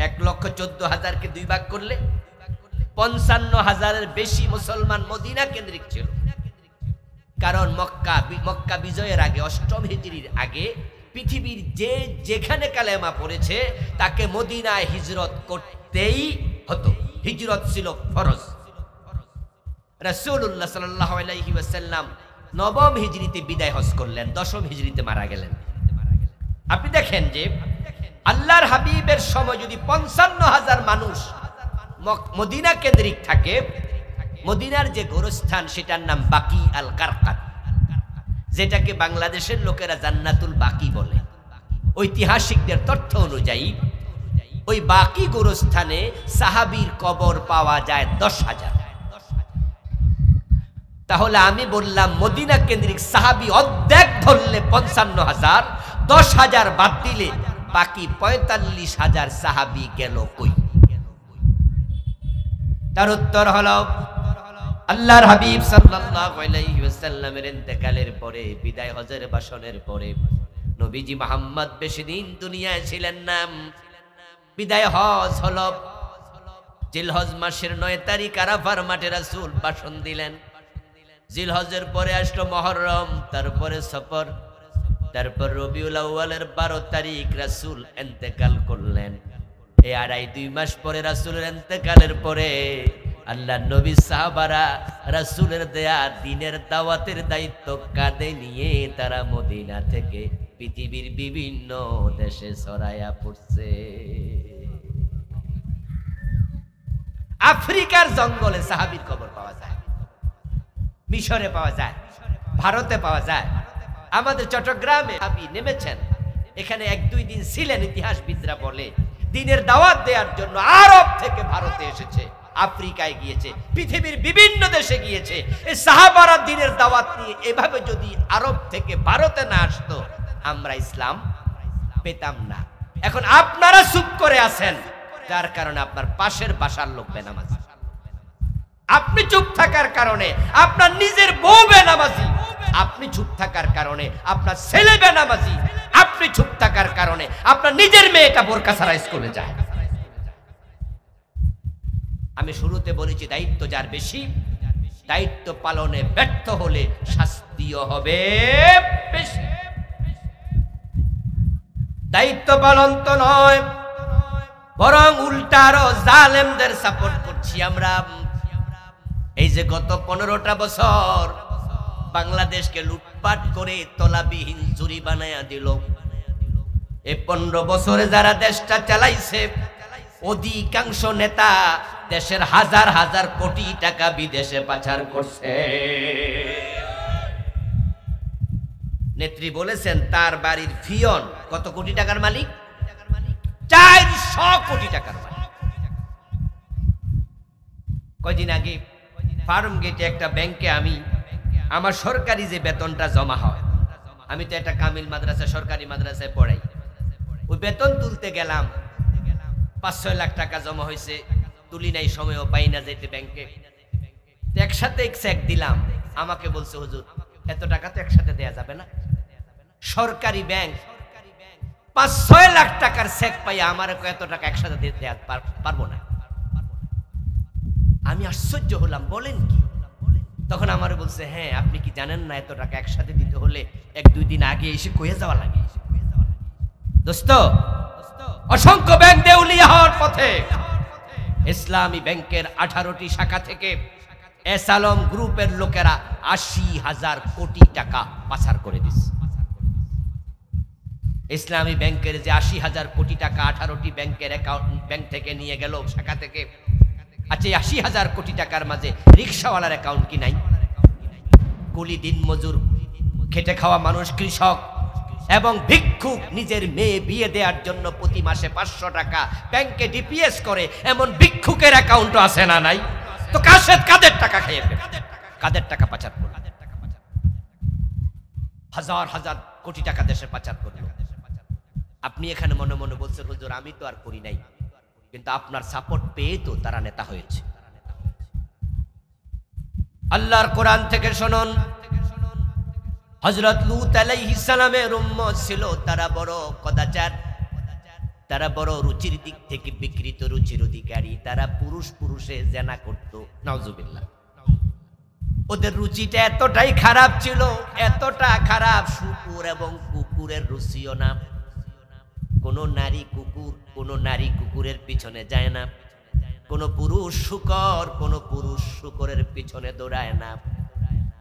1,14,000-কে 2 ভাগ করলে 55,000-এর বেশি মুসলমান মদিনা কেন্দ্রিক ছিল। কারণ মক্কা বিজয়ের আগে 8ম হিজরির আগে পৃথিবীর যেখানে কালেমা পড়েছে তাকে মদিনায় হিজরত করতেই হতো। হিজরত ছিল ফরজ। রাসূলুল্লাহ সাল্লাল্লাহু আলাইহি ওয়াসাল্লাম 9ম হিজরিতে বিদায় হজ করলেন, 10ম হিজরিতে মারা গেলেন। আপনি দেখেন যে আল্লাহর হাবিবের সময় যদি 55,000 মানুষ মদিনা কেন্দ্রিক থাকে, মদিনার যে গোরস্থান সেটার নাম বাকি আল কারকাত, যেটাকে বাংলাদেশের লোকেরা জান্নাতুল বাকি বলে। ঐতিহাসিকদের তথ্য অনুযায়ী ওই বাকি গোরস্থানে সাহাবীর কবর পাওয়া যায় 10,000। তাহলে আমি বললাম মদিনা কেন্দ্রিক সাহাবী অর্ধেক ধরলে 55,000, 10,000 বাদ দিলে বাকি 45,000 সাহাবী গেল কই? তার উত্তর হলো আল্লাহর হাবিব সাল্লাল্লাহু আলাইহি ওয়াসাল্লামের ইন্তেকালের পরে, বিদায় হজের ভাষণের পরে নবীজি মুহাম্মদ বেশি দিন দুনিয়ায় ছিলেন না। বিদায় হজ হলো জিলহজ মাসের 9 তারিখ আরাফার মাঠে রাসূল ভাষণ দিলেন। জিলহজের পরে আসলো মুহররম, তারপরে সফর, তারপর রবিউল আউয়ালের 12 তারিখ রাসূল ইন্তেকাল করলেন। এই 2.5 মাস পরে রাসূলের ইন্তেকালের পরে আল্লাহর নবী সাহাবারা রাসূলের দেয়া দ্বীনের দাওয়াতের দায়িত্ব কাঁধে নিয়ে তারা মদিনা থেকে পৃথিবীর বিভিন্ন দেশে ছড়ায়া পড়ছে। আফ্রিকার জঙ্গলে সাহাবীর কবর পাওয়া যায়, মিশরে পাওয়া যায়, ভারতে পাওয়া যায়, আমাদের চট্টগ্রামে সাহাবী নেমেছেন, এখানে 1-2 দিন ছিলেন। ইতিহাসবিদরা বলে দ্বীনের দাওয়াত দেওয়ার জন্য আরব থেকে ভারতে এসেছে, আফ্রিকায় গিয়েছে, পৃথিবীর বিভিন্ন দেশে গিয়েছে। এই সাহাবারা দ্বীনের দাওয়াত নিয়ে এভাবে যদি আরব থেকে ভারতে না আসতো আমরা ইসলাম পেতাম না। এখন আপনারা চুপ করে আছেন, যার কারণে আপনার পাশের বাসার লোক বেনামাজি। আপনি চুপ থাকার কারণে আপনার নিজের বউ বেনামাজি, আপনি চুপ থাকার কারণে আপনার ছেলে বেনামাজি, আপনি চুপ থাকার কারণে আপনার নিজের মেয়েটা বোরকা ছাড়া স্কুলে যায়। আমি শুরুতে বলেছি দায়িত্ব যার বেশি, দায়িত্ব পালনে ব্যর্থ হলে শাস্তিও হবে বেশি। দায়িত্ব পালন তো নয়, বরং উল্টা আরো জালেমদের সাপোর্ট করছি আমরা। এই যে গত 15টা বছর বাংলাদেশকে লুটপাট করে তলাবিহীন চুরি বানায়া দিল, এই 15 বছরে যারা দেশটা চালাইছে অধিকাংশ নেতা দেশের হাজার হাজার কোটি টাকা বিদেশে পাচার করছে। নেত্রী বলেছেন তার বাড়ির ফিয়ন কত কোটি টাকার মালিক? 400 কোটি টাকার মালিক। কয়দিন আগে ফার্ম গেটে একটা ব্যাংকে আমি আমার সরকারি যে বেতনটা জমা হয়, আমি তো একটা কামিল মাদ্রাসা সরকারি মাদ্রাসায় পড়াই, ওই বেতন তুলতে গেলাম, 5-6 লাখ টাকা জমা হয়েছে, তুলি নাই, সময়ও পাই না যেতে ব্যাংকে। একসাথে চেক দিলাম, আমাকে বলছে হুজুর এত টাকা তো একসাথে দেয়া যাবে না। সরকারি ব্যাংক 5-6 লাখ টাকার চেক পাই, আমার এত টাকা একসাথে দেয়া পারবো না। আমি আশ্চর্য হলাম, বলেন কি? তখন আমার বলছে হ্যাঁ আপনি কি জানেন না এত টাকা একসাথে দিতে হলে 1-2 দিন আগে এসে কয়ে যাওয়া লাগে। দোস্ত, অসংখ্য ব্যাংক দেউলিয়া হওয়ার পথে। ইসলামী ব্যাংকের 18টি শাখা থেকে এস আলম গ্রুপের লোকেরা 80,000 কোটি টাকা পাচার করে দিচ্ছে। ইসলামী ব্যাংকের যে 80,000 কোটি টাকা 18টি ব্যাংকের ব্যাংক থেকে নিয়ে গেল শাখা থেকে, আচ্ছা 80,000 কোটি টাকার মাঝে রিক্সাওয়ালার অ্যাকাউন্ট কি নাই? কুলি দিন মজুর খেটে খাওয়া মানুষ, কৃষক এবং ভিক্ষুক নিজের মেয়ে বিয়ে দেওয়ার জন্য প্রতি মাসে 500 টাকা ব্যাংকে ডিপিএস করে, এমন ভিক্ষুকের অ্যাকাউন্টও আছে না নাই? তো কাদের টাকা খেয়ে ফেলে, কাদের টাকা পাচার করল? হাজার হাজার কোটি টাকা দেশে পাচার করল। আপনি এখানে মনে মনে বলছেন হুজুর আমি তো আর করি নাই, কিন্তু আপনার সাপোর্ট পেয়ে তো তারা নেতা হয়েছে। আল্লাহর কোরআন থেকে শুনুন, হযরত লূত আলাইহিস সালামের উম্মত ছিল, তারা বড় কদাচার। তারা বড় রুচির দিক থেকে বিকৃত রুচির অধিকারী, তারা পুরুষ পুরুষে জেনা করত, নাউজুবিল্লাহ। ওদের রুচিটা এতটাই খারাপ ছিল, এতটা খারাপ, শুকুর এবং কুকুরের রুচিও না। কোন নারী কুকুরের পিছনে যায় না, কোন পুরুষ শুকরের পিছনে দৌড়ায় না।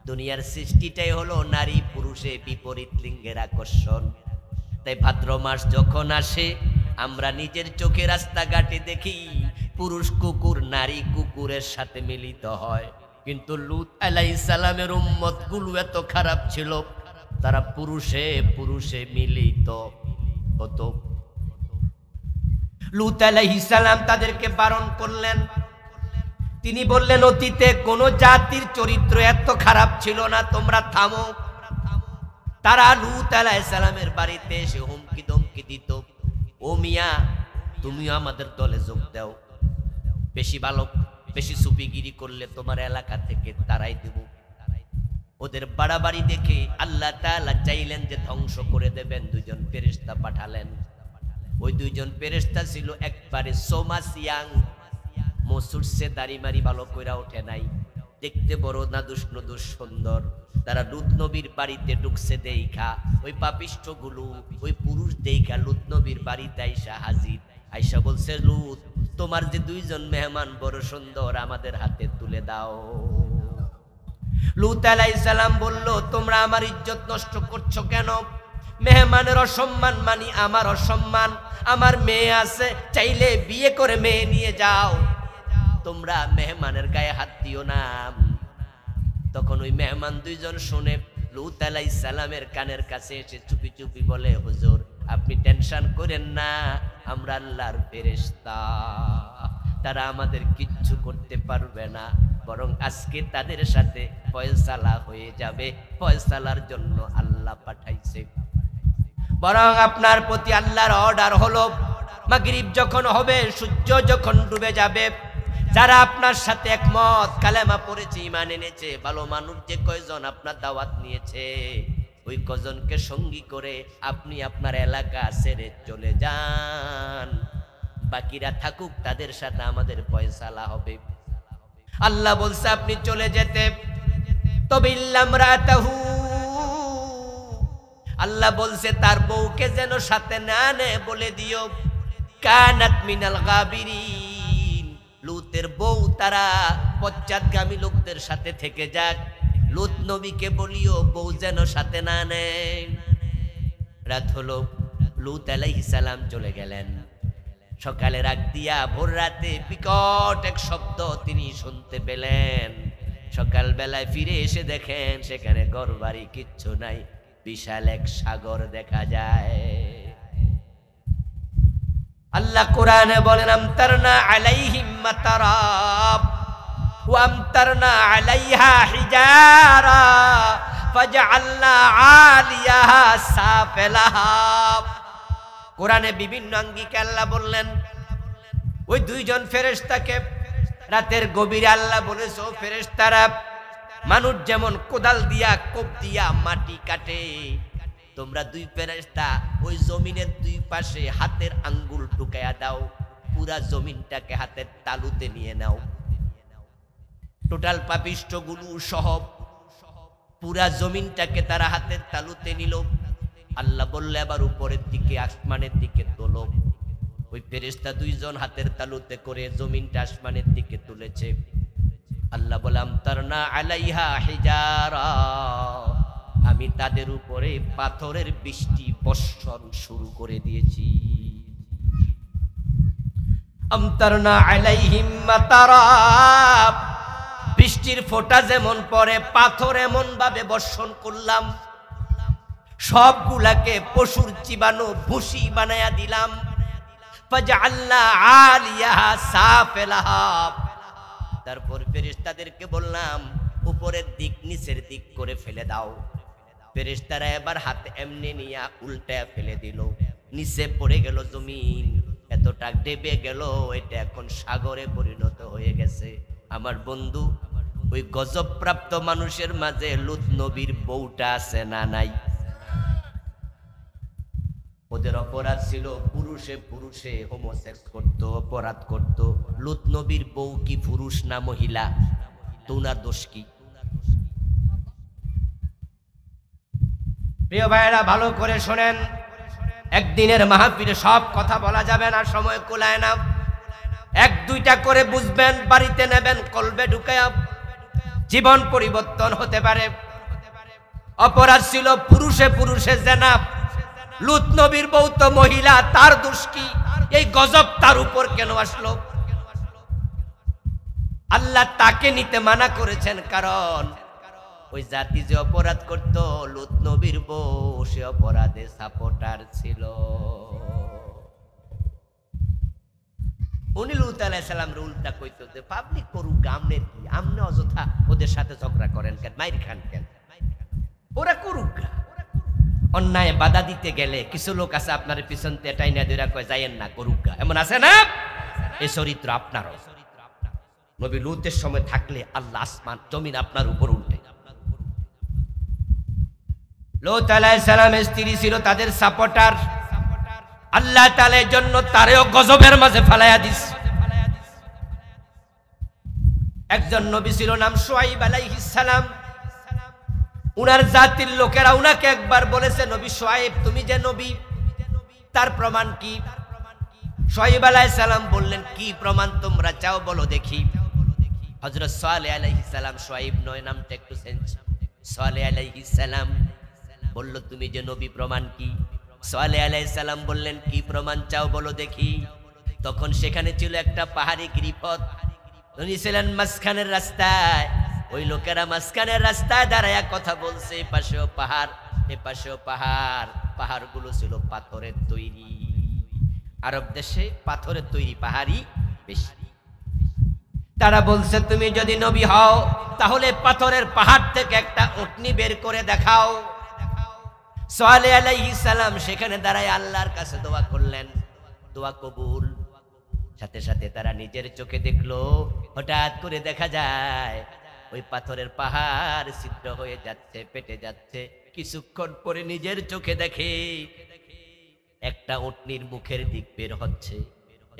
দুনিয়ার সৃষ্টিটাই হলো নারী পুরুষে বিপরীত লিঙ্গের আকর্ষণ। তাই ভাদ্র মাস যখন আসে আমরা নিজের চোখে রাস্তাঘাটে দেখি পুরুষ কুকুর নারী কুকুরের সাথে মিলিত হয়। কিন্তু লূত আলাইহিস সালামের উম্মত গুলো এত খারাপ ছিল, তারা পুরুষে পুরুষে মিলিত হতো। লূত আলাইহিস সালাম তাদেরকে বারণ করলেন। তিনি বললেন, অতীতে কোন জাতির চরিত্র এত খারাপ ছিল না, তোমরা থামো। তারা লূত আলাইহিস সালামের বাড়িতে এসে হুমকি ধমকি দিত, ও মিয়া তুমিও আমাদের দলে যোগ দাও, বেশি সুপিগিরি করলে তোমার এলাকা থেকে তারাই দেব। ওদের বাড়াবাড়ি দেখে আল্লাহ তাআলা চাইলেন যে ধ্বংস করে দেবেন, দুইজন ফেরেশতা পাঠালেন। ওই দুইজন ফেরেশতা ছিল একবারে সোমাসিয়াং, মসুরসে দাড়ি মারি ভালো কইরা ওঠে নাই, দেখতে বড় নাদুস নদুস সুন্দর। তারা লূত নবীর বাড়িতে ঢুকছে দেইখা ওই পাপিষ্ঠগুলো ওই পুরুষ দেইখা লূত নবীর বাড়িতে আইসা বলছে, লূত তোমার যে দুইজন মেহমান বড় সুন্দর, আমাদের হাতে তুলে দাও। লূত আলাইহিস সালাম বলল, তোমরা আমার ইজ্জত নষ্ট করছো কেন? মেহমানের অসম্মান মানি আমার অসম্মান। আমার মেয়ে আছে, চাইলে বিয়ে করে মেয়ে নিয়ে যাও, তোমরা মেহমানের গায়ে হাত দিও না। তখন ওই মেহমান দুইজন শুনে লূত আলাইহিস সালামের কানের কাছে এসে চুপি চুপি বলে, হুজুর আপনি টেনশন করেন না, আমরা আল্লাহর ফেরেশতা, তারা আমাদের কিচ্ছু করতে পারবে না, বরং আজকে তাদের সাথে ফয়সালা হয়ে যাবে, ফয়সালার জন্য আল্লাহ পাঠাইছে। বরং আপনার প্রতি আল্লাহর অর্ডার হলো, মাগরিব যখন হবে, সূর্য যখন ডুবে যাবে, যারা আপনার সাথে একমত, কালেমা পড়েছে, ঈমান এনেছে, ভালো মানুষ যে কয়জন আপনার দাওয়াত নিয়েছে, ওই কজনকে সঙ্গী করে আপনি আপনার এলাকা ছেড়ে চলে যান, বাকিরা থাকুক, তাদের সাথে আমাদের ফয়সালা হবে। আল্লাহ বলছে আপনি চলে যেতে, তবে ইল্লামরাতাহু, আল্লাহ বলছে তার বউকে যেন সাথে না নেয় বলে দিও, কানাত মিনাল গাবিরিন, লূতের বউ তারা পশ্চাৎগামী লোকদের সাথে থেকে যাক, লূত নবীকে বলিও বউ যেন সাথে না নেয়। রাত হলো, লূত আলাইহিস সালাম চলে গেলেন। সকালে রাগ দিয়া ভোর রাতে বিকট এক শব্দ তিনি শুনতে পেলেন। সকাল বেলায় ফিরে এসে দেখেন সেখানে ঘরবাড়ি কিচ্ছু নাই, বিশাল এক সাগর দেখা যায়। আল্লাহ কোরআনে বলেন, আমতারনা আলাইহিম মাতারাব ওয়া আমতারনা আলাইহা হিজারা ফাজআলনা আলিয়াহা সাফিলাহা। কোরআনে বিভিন্ন আঙ্গিকে আল্লাহ বললেন, ওই দুইজন ফেরেশতাকে রাতের গভীরে আল্লাহ বলেছে, ও ফেরেশতারা, মানুষ যেমন কোদাল দিয়া কোপ দিয়া মাটি কাটে, তোমরা দুই ফেরেশতা ওই জমিনের দুই পাশে হাতের আঙ্গুল ঢুকাইয়া দাও, পুরা জমিনটাকে হাতের তালুতে নিয়ে নাও। টোটাল পাপিষ্ঠগুলো সহ পুরা জমিনটাকে তারা হাতের তালুতে নিল। আল্লাহ বললে এবার উপরের দিকে আসমানের দিকে তোলো। ওই ফেরেশতা দুইজন হাতের তালুতে করে জমিনটা আসমানের দিকে তুলেছে। আল্লাহ বলে, আমতারনা আলাইহা হিজারা, আমি তাদের উপরে পাথরের বৃষ্টি বর্ষণ শুরু করে দিয়েছি। আমতারনা আলাইহিম মাতারাব, বৃষ্টির ফোঁটা যেমন পড়ে, পাথর এমন ভাবে বর্ষণ করলাম, সবগুলাকে পশুর চিবানো ভুসি বানায়া দিলাম। ফাজআলনা আলিয়াহা সাফিলাহা, তারপর ফেরেশতাদেরকে বললাম উপরের দিক নিচের দিক করে ফেলে দাও। ফেরেশতারা এবার হাত এমনি নিয়া উল্টা ফেলে দিল, নিচে পড়ে গেল জমিন, এতটা ডেবে গেল, এটা এখন সাগরে পরিণত হয়ে গেছে। আমার বন্ধু, ওই গজবপ্রাপ্ত মানুষের মাঝে লূত নবীর বউটা আছে না নাই? ওদের অপরাধ ছিল পুরুষে পুরুষে হোমোসেক্স করত, অপরাধ করত। লূত নবীর বউ কি পুরুষ না মহিলা? তো উনার দোষ কি? প্রিয় ভাইয়েরা ভালো করে শোনেন, একদিনের মাহফিলে সব কথা বলা যাবে না, সময় কুলায় না। এক দুইটা করে বুঝবেন, বাড়িতে নেবেন, কলবে ঢুকায়া জীবন পরিবর্তন হতে পারে। অপরাধ ছিল পুরুষে পুরুষে জেনা। লূত নবীর বউ তো মহিলা, তার দোষ কি? এই গজব তার উপর কেন আসলো? আল্লাহ তাকে নিতে মানা করেছেন, কারণ ওই জাতি যে অপরাধ করত, লূত নবীর বউ সে অপরাধে সাপোর্টার ছিল। উনি লূত আলাইহিস সালামের উল্টা কইতো যে পাবলিক করুক, আমনের কি, আমনে অযথা ওদের সাথে ঝগড়া করেন কেন, মাইর খান কেন, ওরা করুক। অন্যায় বাধা দিতে গেলে কিছু লোক আছে আপনার পিছন তেটাই না দুইরা কয় যাইয়েন না, করুক। এমন আছে না? এই চরিত্র আপনারও। নবী লূতের সময় থাকলে আল্লাহ আসমান জমিন আপনার উপর উল্টে। লূত আলাইহিস সালামের স্ত্রী ছিল তাদের সাপোর্টার। আল্লাহ তাআলার জন্য তারেও গজবের মাঝে ফালাইয়া দিস। একজন নবী ছিল, নাম শুআয়ব আলাইহিস সালাম। উনার জাতির লোকেরা উনাকে একবার বলেছে, নবী শুআয়ব তুমি যে নবী, তার প্রমাণ কি? শুআয়ব আলাইহিস সালাম বললেন, কি প্রমাণ তোমরা চাও বলো দেখি। হযরত সালেহ আলাইহিস সালাম, শুআয়ব নয়, নামটা একটু চেঞ্জ। সালেহ আলাইহিস সালাম বলল, তুমি যে নবী, প্রমাণ কি? সালেহ আলাইহিস সালাম বললেন, কি প্রমাণ চাও বলো দেখি। তখন সেখানে ছিল একটা পাহাড়ি গিরিপথ। উনি ছিলেন মাঝখানের রাস্তায়। ওই লোকেরা মাঝখানের রাস্তায় দাঁড়ায়া কথা বলছে, এপাশেও পাহাড় এপাশেও পাহাড়। পাহাড়গুলো ছিল পাথরের তৈরি। আরব দেশে পাথরের তৈরি পাহাড়ি বেশি। তারা বলছে, তুমি যদি নবী হও তাহলে পাথরের পাহাড় থেকে একটা উটনি বের করে দেখাও। সালেহ আলাইহিস সালাম সেখানে দাঁড়ায় আল্লাহর কাছে দোয়া করলেন, দোয়া কবুল। সাথে সাথে তারা নিজের চোখে দেখলো, হঠাৎ করে দেখা যায় ওই পাথরের পাহাড় ছিদ্র হয়ে যাচ্ছে, পেটে যাচ্ছে। কিছুক্ষণ পরে নিজের চোখে দেখে একটা উটনির মুখের দিক বের হচ্ছে।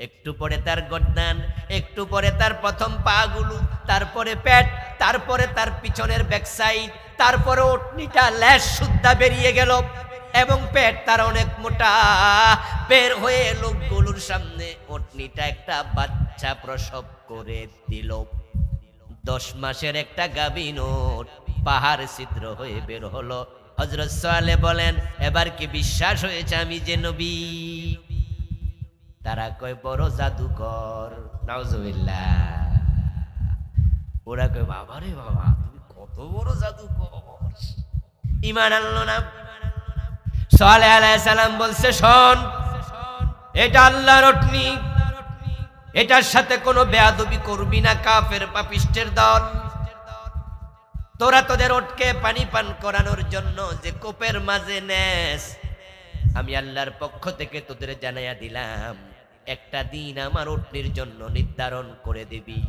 একটু পরে তার গর্দান, একটু পরে তার প্রথম পা গুলো, তারপরে পেট, তারপরে তার পিছনের ব্যাক সাইড, তারপরে উটনিটা ল্যাস সুদ্ধা বেরিয়ে গেল এবং পেট তার অনেক মোটা। বের হয়ে লোকগুলোর সামনে উটনিটা একটা বাচ্চা প্রসব করে দিল। 10 মাসের একটা গাভীন উট পাহাড় ছিদ্র হয়ে বের হলো। হযরত সালেহ বলেন, এবার কি বিশ্বাস হয়েছে আমি যে নবী? তারা কয় বড় জাদুকর, নাউজুবিল্লাহ। ওরা কয় বাবা রে বাবা, তুমি কত বড় জাদুকর, ঈমান আনলো না। সালেহ আলাইহিস সালাম বলছে, শোন, এটা আল্লাহর উটনি, এটার সাথে কোনো বেয়াদবি করবি না, কাফের পাপিষ্টের দল। তোরা তোদের উটকে পানি পান করানোর জন্য যে কোপের মাঝে নেস, আমি আল্লাহর পক্ষ থেকে তোদের জানাইয়া দিলাম, একটা দিন আমার উটনির জন্য নির্ধারণ করে দিবি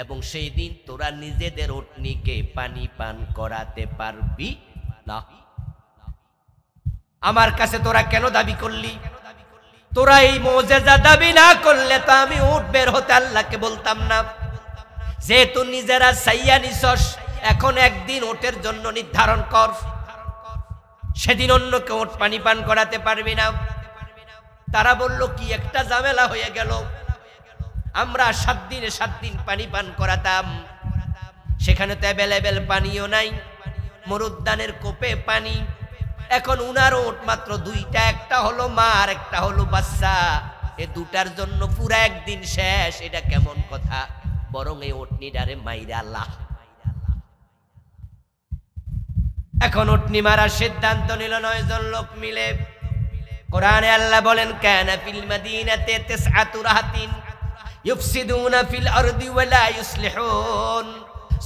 এবং সেই দিন তোরা নিজেদের উটনিকে পানি পান করাতে পারবি না। আমার কাছে তোরা কেন দাবি করলি? তোরা এই মুজিজা দাবি না করলে তো আমি উট বের হতে আল্লাহকে বলতাম না। যেহেতু নিজেরা চাইয়া নিছস, এখন একদিন উটের জন্য নির্ধারণ কর, সেদিন অন্য কেউ উট পানি পান করাতে পারবি না। তারা বলল, কি একটা ঝামেলা হয়ে গেল, আমরা 7 দিনে 7 দিন পানি পান করাতাম, সেখানে তো অ্যাভেলেবেল পানিও নাই, মরুদ্যানের কোপে পানি। এখন উনার উট মাত্র 2টা, একটা হলো মা আর একটা হলো বাচ্চা, এ দুটার জন্য পুরা একদিন শেষ। এটা কেমন কথা? বরং এই উটনিটারে মাইরা আল্লাহ। এখন উটনি মারার সিদ্ধান্ত নিল 9 জন লোক মিলে। কোরআনে আল্লাহ বলেন, কানা ফিল মাদিনাতি 9 রাহাতিন ইউফসিদুনা ফিল আরদি ওয়া লা ইউসলিহুন।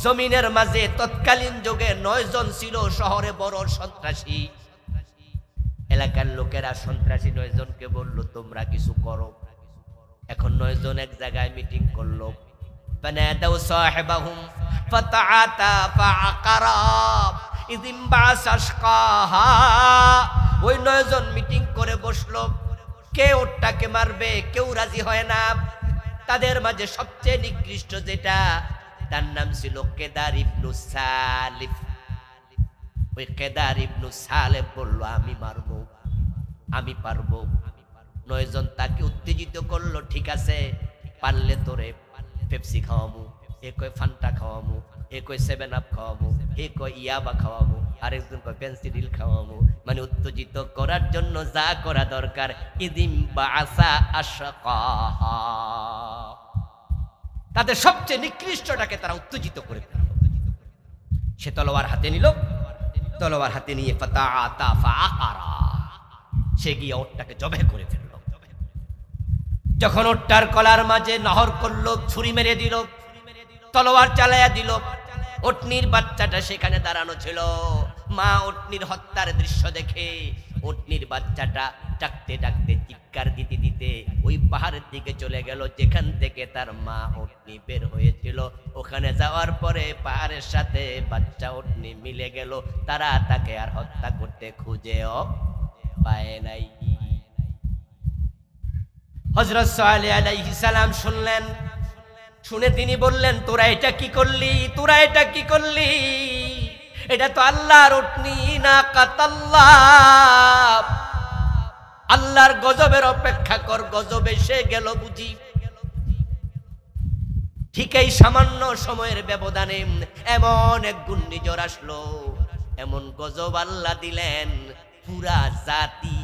জমিনের মাঝে তৎকালীন যুগে 9 জন ছিল শহরে বড় সন্ত্রাসী। এলাকার লোকেরা সন্ত্রাসী 9 জনকে বলল, তোমরা কিছু করো। এখন 9 জন এক জায়গায় মিটিং করলো। ফানাদাউ সাহিবাহুম ফাতাআতা ফাআকারা ইযিম বাসাশকাহা। ওই 9 জন মিটিং করে বসলো। কে ওটটাকে মারবে, কেউ রাজি হয় না। তাদের মাঝে সবচেয়ে নিকৃষ্ট যেটা, তার নাম ছিল কেদার ইবনু সালিফ। ওই কেদার ইবনু সালেফ বলল, আমি মারবো, আমি পারবো। 9 জন তাকে উত্তেজিত করলো, ঠিক আছে পারলে তোরে পেপসি খাওয়ামু, এ কয় ফান্টা খাওয়ামু, এ কয় 7 আপ খাওয়ামু, এ কয় ইয়াবা খাওয়ামু, আরেকজন কয় পেন্সিডিল খাওয়ামু। মানে উত্তেজিত করার জন্য যা করা দরকার। ইদিম বাসা আশকাহা, তাদের সবচেয়ে নিকৃষ্টটাকে তারা উত্তেজিত করে দিল। সে তলোয়ার হাতে নিল, তলোয়ার হাতে নিয়ে ফাতাআতা ফাআরা, সে গিয়ে ওটটাকে জবে করে ফেলল। যখন ওটটার কলার মাঝে নহর করলো, ছুরি মেরে দিল, তলোয়ার চালাইয়া দিল। ওটনির বাচ্চাটা সেখানে দাঁড়ানো ছিল। মা ওটনির হত্যার দৃশ্য দেখে ওটনির বাচ্চাটা ডাকতে ডাকতে চিৎকার দিতে দিতে ওই পাহাড়ের দিকে চলে গেল, যেখান থেকে তার মা ওটনি বের হয়েছিল। ওখানে যাওয়ার পরে পাহাড়ের সাথে বাচ্চা ওটনি মিলে গেল। তারা তাকে আর হত্যা করতে খুঁজেও পায় নাই। হযরত সালেহ আলাইহিস সালাম শুনলেন, শুনে তিনি বললেন, তোরা এটা কি করলি, তোরা এটা কি করলি? এটা তো আল্লাহর ওটনি, না কাতাল্লাহ। আল্লাহর গজবের অপেক্ষা কর, গজব এসে গেল বুঝি। ঠিক এই সামান্য সময়ের ব্যবধানে এমন এক ঘূর্ণিঝড় আসলো, এমন গজব আল্লাহ দিলেন, পুরা জাতি,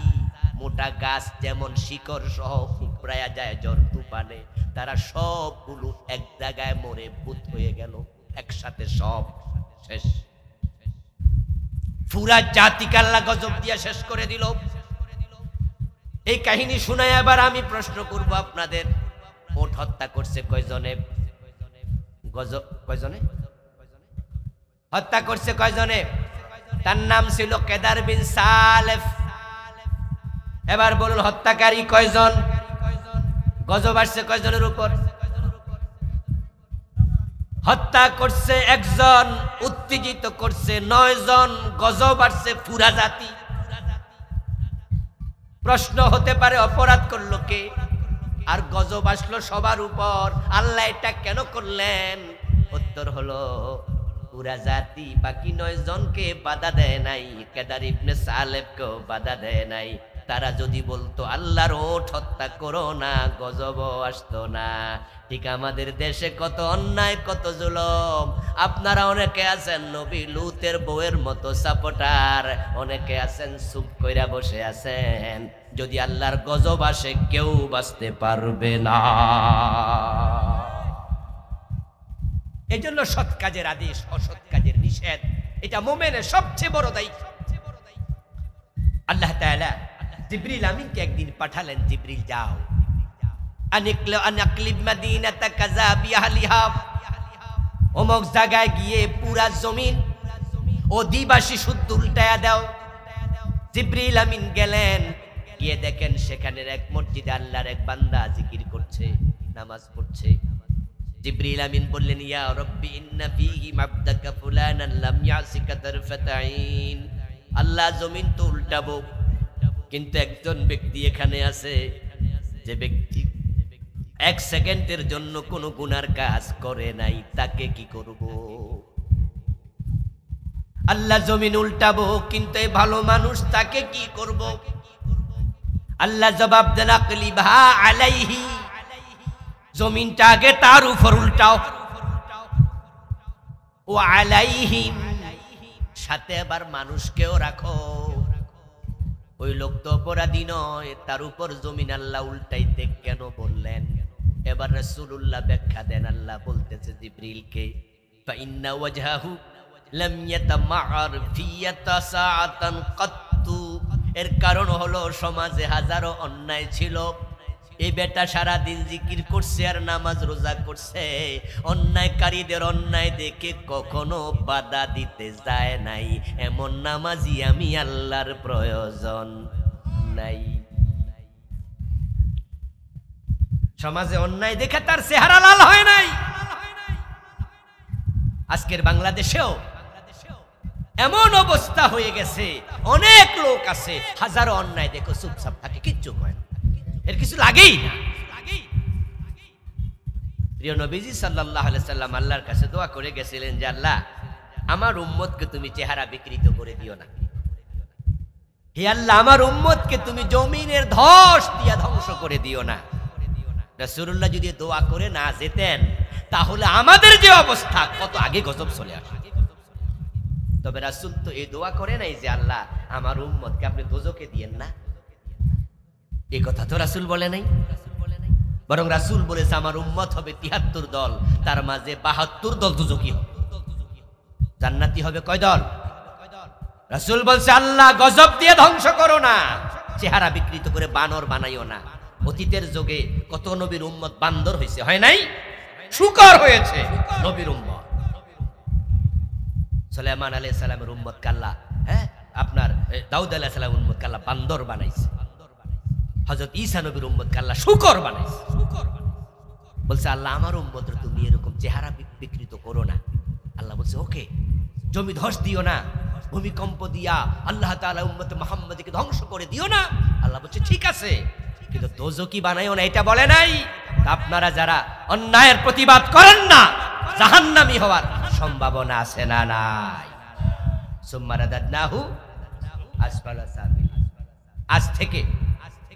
মোটা গাছ যেমন শিকড় সহ উপড়ায়া যায় ঝড় তুফানে, তারা সবগুলো এক জায়গায় মরে ভূত হয়ে গেল, একসাথে সব শেষ। পুরা জাতিকে আল্লাহ গজব দিয়া শেষ করে দিল। এই কাহিনী শুনায় আবার আমি প্রশ্ন করব আপনাদের, ওট হত্যা করছে কয়জনে? কয়জনে হত্যা করছে? কয়জনে? তার নাম ছিল কেদার বিন সালেফ। এবার বলুন হত্যাকারী কয়জন? গজব আসছে কয়জনের উপর? হত্যা করছে একজন, উত্তেজিত করছে 9 জন, গজব আসছে পুরা জাতি। প্রশ্ন হতে পারে অপরাধ করলো কে, আর গজব আসলো সবার উপর, আল্লাহ এটা কেন করলেন? উত্তর হলো পুরা জাতি। বাকি 9 জনকে বাধা দেয় নাই, কেদার ইবনে সালেফকেও বাধা দেয় নাই। তারা যদি বলতো আল্লাহর ওট হত্যা করো না, গজব আসতো না। ঠিক আমাদের দেশে কত অন্যায়, কত জুলুম। আপনারা অনেকে আছেন নবী লুতের বউয়ের মতো সাপোর্টার, অনেকে আছেন চুপ কইরা বসে আছেন। যদি আল্লাহর গজব আসে কেউ বাঁচতে পারবে না। এই জন্য সৎ কাজের আদেশ, অসৎ কাজের নিষেধ, এটা মুমিনের সবচেয়ে বড় দায়িত্ব। আল্লাহ তাআলা জিবরিল আমিনকে একদিন পাঠালেন, জিবরিল যাও, আনাকলিব মাদিনাতা কাযা বিআহলিহা, অমুক জায়গায় গিয়ে পুরা জমিন অধিবাসী শুদ্ধ উল্টায়া দাও। জিবরিল আমিন গেলেন, গিয়ে দেখেন সেখানের এক মসজিদে আল্লাহর এক বান্দা জিকির করছে, নামাজ পড়ছে। জিবরিল আমিন বললেন, ইয়া রাব্বি ইন্না ফীহি মাবদাকা ফুলানান লাম ইয়াসিকা তারফাতা আইন। আল্লাহ জমিন তো উল্টাবো, কিন্তু একজন ব্যক্তি এখানে আছে যে ব্যক্তি 1 সেকেন্ডের জন্য কোনো গুনার কাজ করে নাই, তাকে কি করব? আল্লাহ জমিন উল্টাবো, কিন্তু এই ভালো মানুষ, তাকে কি করব? আল্লাহ জবাব দেন, আকলিবহা আলাইহি, জমিনটা আগে তার উপর উল্টাও। ও আলাইহিম, সাথে আবার মানুষকেও রাখো। ওই লোক তো অপরাধী নয়, তার উপর জমিন আল্লাহ উল্টাইতে কেন বললেন? এবার রাসূলুল্লাহ ব্যাখ্যা দেন। আল্লাহ বলতেছে জিবরিলকে, ফাইন্না ওয়াজহাহু লাম ইয়াতামার ফিয়াতা সাআতান কাত্তু। এর কারণ হলো সমাজে হাজারো অন্যায় ছিল, এই বেটা সারা দিন জিকির করছে আর নামাজ রোজা করছে, অন্যায়কারীদের অন্যায় দেখে কখনো বাধা দিতে যায় নাই। এমন নামাজি আমি আল্লাহর প্রয়োজন নাই। সমাজে অন্যায় দেখে তার চেহারা লাল হয় নাই। আজকের বাংলাদেশেও এমন অবস্থা হয়ে গেছে, অনেক লোক আছে হাজারো অন্যায় দেখো চুপচাপ থাকে, কিচ্ছু কয় না, এর কিছু লাগেই না। প্রিয় নবীজি সাল্লাল্লাহু আলাইহি সাল্লাম আল্লাহর কাছে দোয়া করে গেছিলেন যে আল্লাহ, আমার উম্মতকে তুমি চেহারা বিকৃত করে দিও না। হে আল্লাহ, আমার উম্মতকে তুমি জমিনের ধস দিয়া ধ্বংস করে দিও না। রাসূলুল্লাহ যদি দোয়া করে না যেতেন তাহলে আমাদের যে অবস্থা কত আগে গজব চলে আসে। তবে রাসূল তো এই দোয়া করে নাই যে আল্লাহ আমার উম্মতকে আপনি দোজখে দিয়েন না, এই কথা তো রাসূল বলে নাই। বরং রাসূল বলেছে আমার উম্মত হবে ৭৩ দল, তার মাঝে ৭২ দল দুজখী হবে, জান্নাতি হবে কয় দল? রাসূল বলছে আল্লাহ গজব দিয়ে ধ্বংস করো না, চেহারা বিকৃত করে বানর বানাইও না। অতীতের যুগে কত নবীর উম্মত বান্দর হয়েছে, হয় নাই? শুকর হয়েছে নবীর উম্মত। সুলাইমান আলাইহিস সালামের উম্মতকে আল্লাহ আপনার দাউদ আলাইহিস সালামের উম্মতকে আল্লাহ বান্দর বানাইছে। হযরত ঈসা নবীর উম্মতকে আল্লাহ শুকর বানাইছে। বলছে আল্লাহ আমার উম্মতের তুমি এরকম চেহারা বিকৃত করো না। আল্লাহ বলছে ওকে, জমি ধস দিও না, ভূমিকম্প দিয়া আল্লাহ তাআলা উম্মতে মুহাম্মাদকে ধ্বংস করে দিও না। আল্লাহ বলছে ঠিক আছে, কিন্তু দোজখী বানাইও না এটা বলে নাই। আপনারা যারা অন্যায়ের প্রতিবাদ করেন না জাহান্নামী হওয়ার সম্ভাবনা আছে না নাই? সুম্মা রাদাদনাহু আসফালা সাফিলিন। আজ থেকে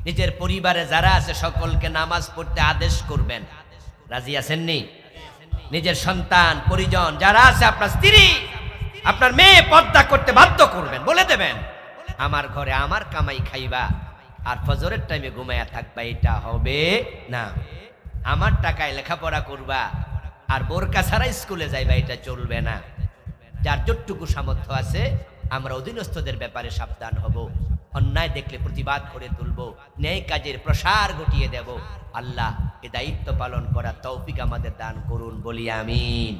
নিজের পরিবারে যারা আছে সকলকে নামাজ পড়তে আদেশ করবেন, রাজি আছেননি? নিজের সন্তান পরিজন যারা আছে, আপনার স্ত্রী আপনার মেয়ে পর্দা করতে বাধ্য করবেন, বলে দেবেন আমার ঘরে আমার কামাই খাইবা আর ফজরের টাইমে ঘুমায়া থাকবা, এটা হবে না। আমার টাকায় লেখাপড়া করবা আর বোরকা ছাড়া স্কুলে যাইবা, এটা চলবে না। যার যতটুকু সামর্থ্য আছে আমরা অধীনস্থদের ব্যাপারে সাবধান হব, অন্যায় দেখলে প্রতিবাদ করে তুলব, ন্যায় কাজের প্রসার ঘটিয়ে দেব। আল্লাহ এ দায়িত্ব পালন করার তৌফিক আমাদের দান করুন, বলি আমিন।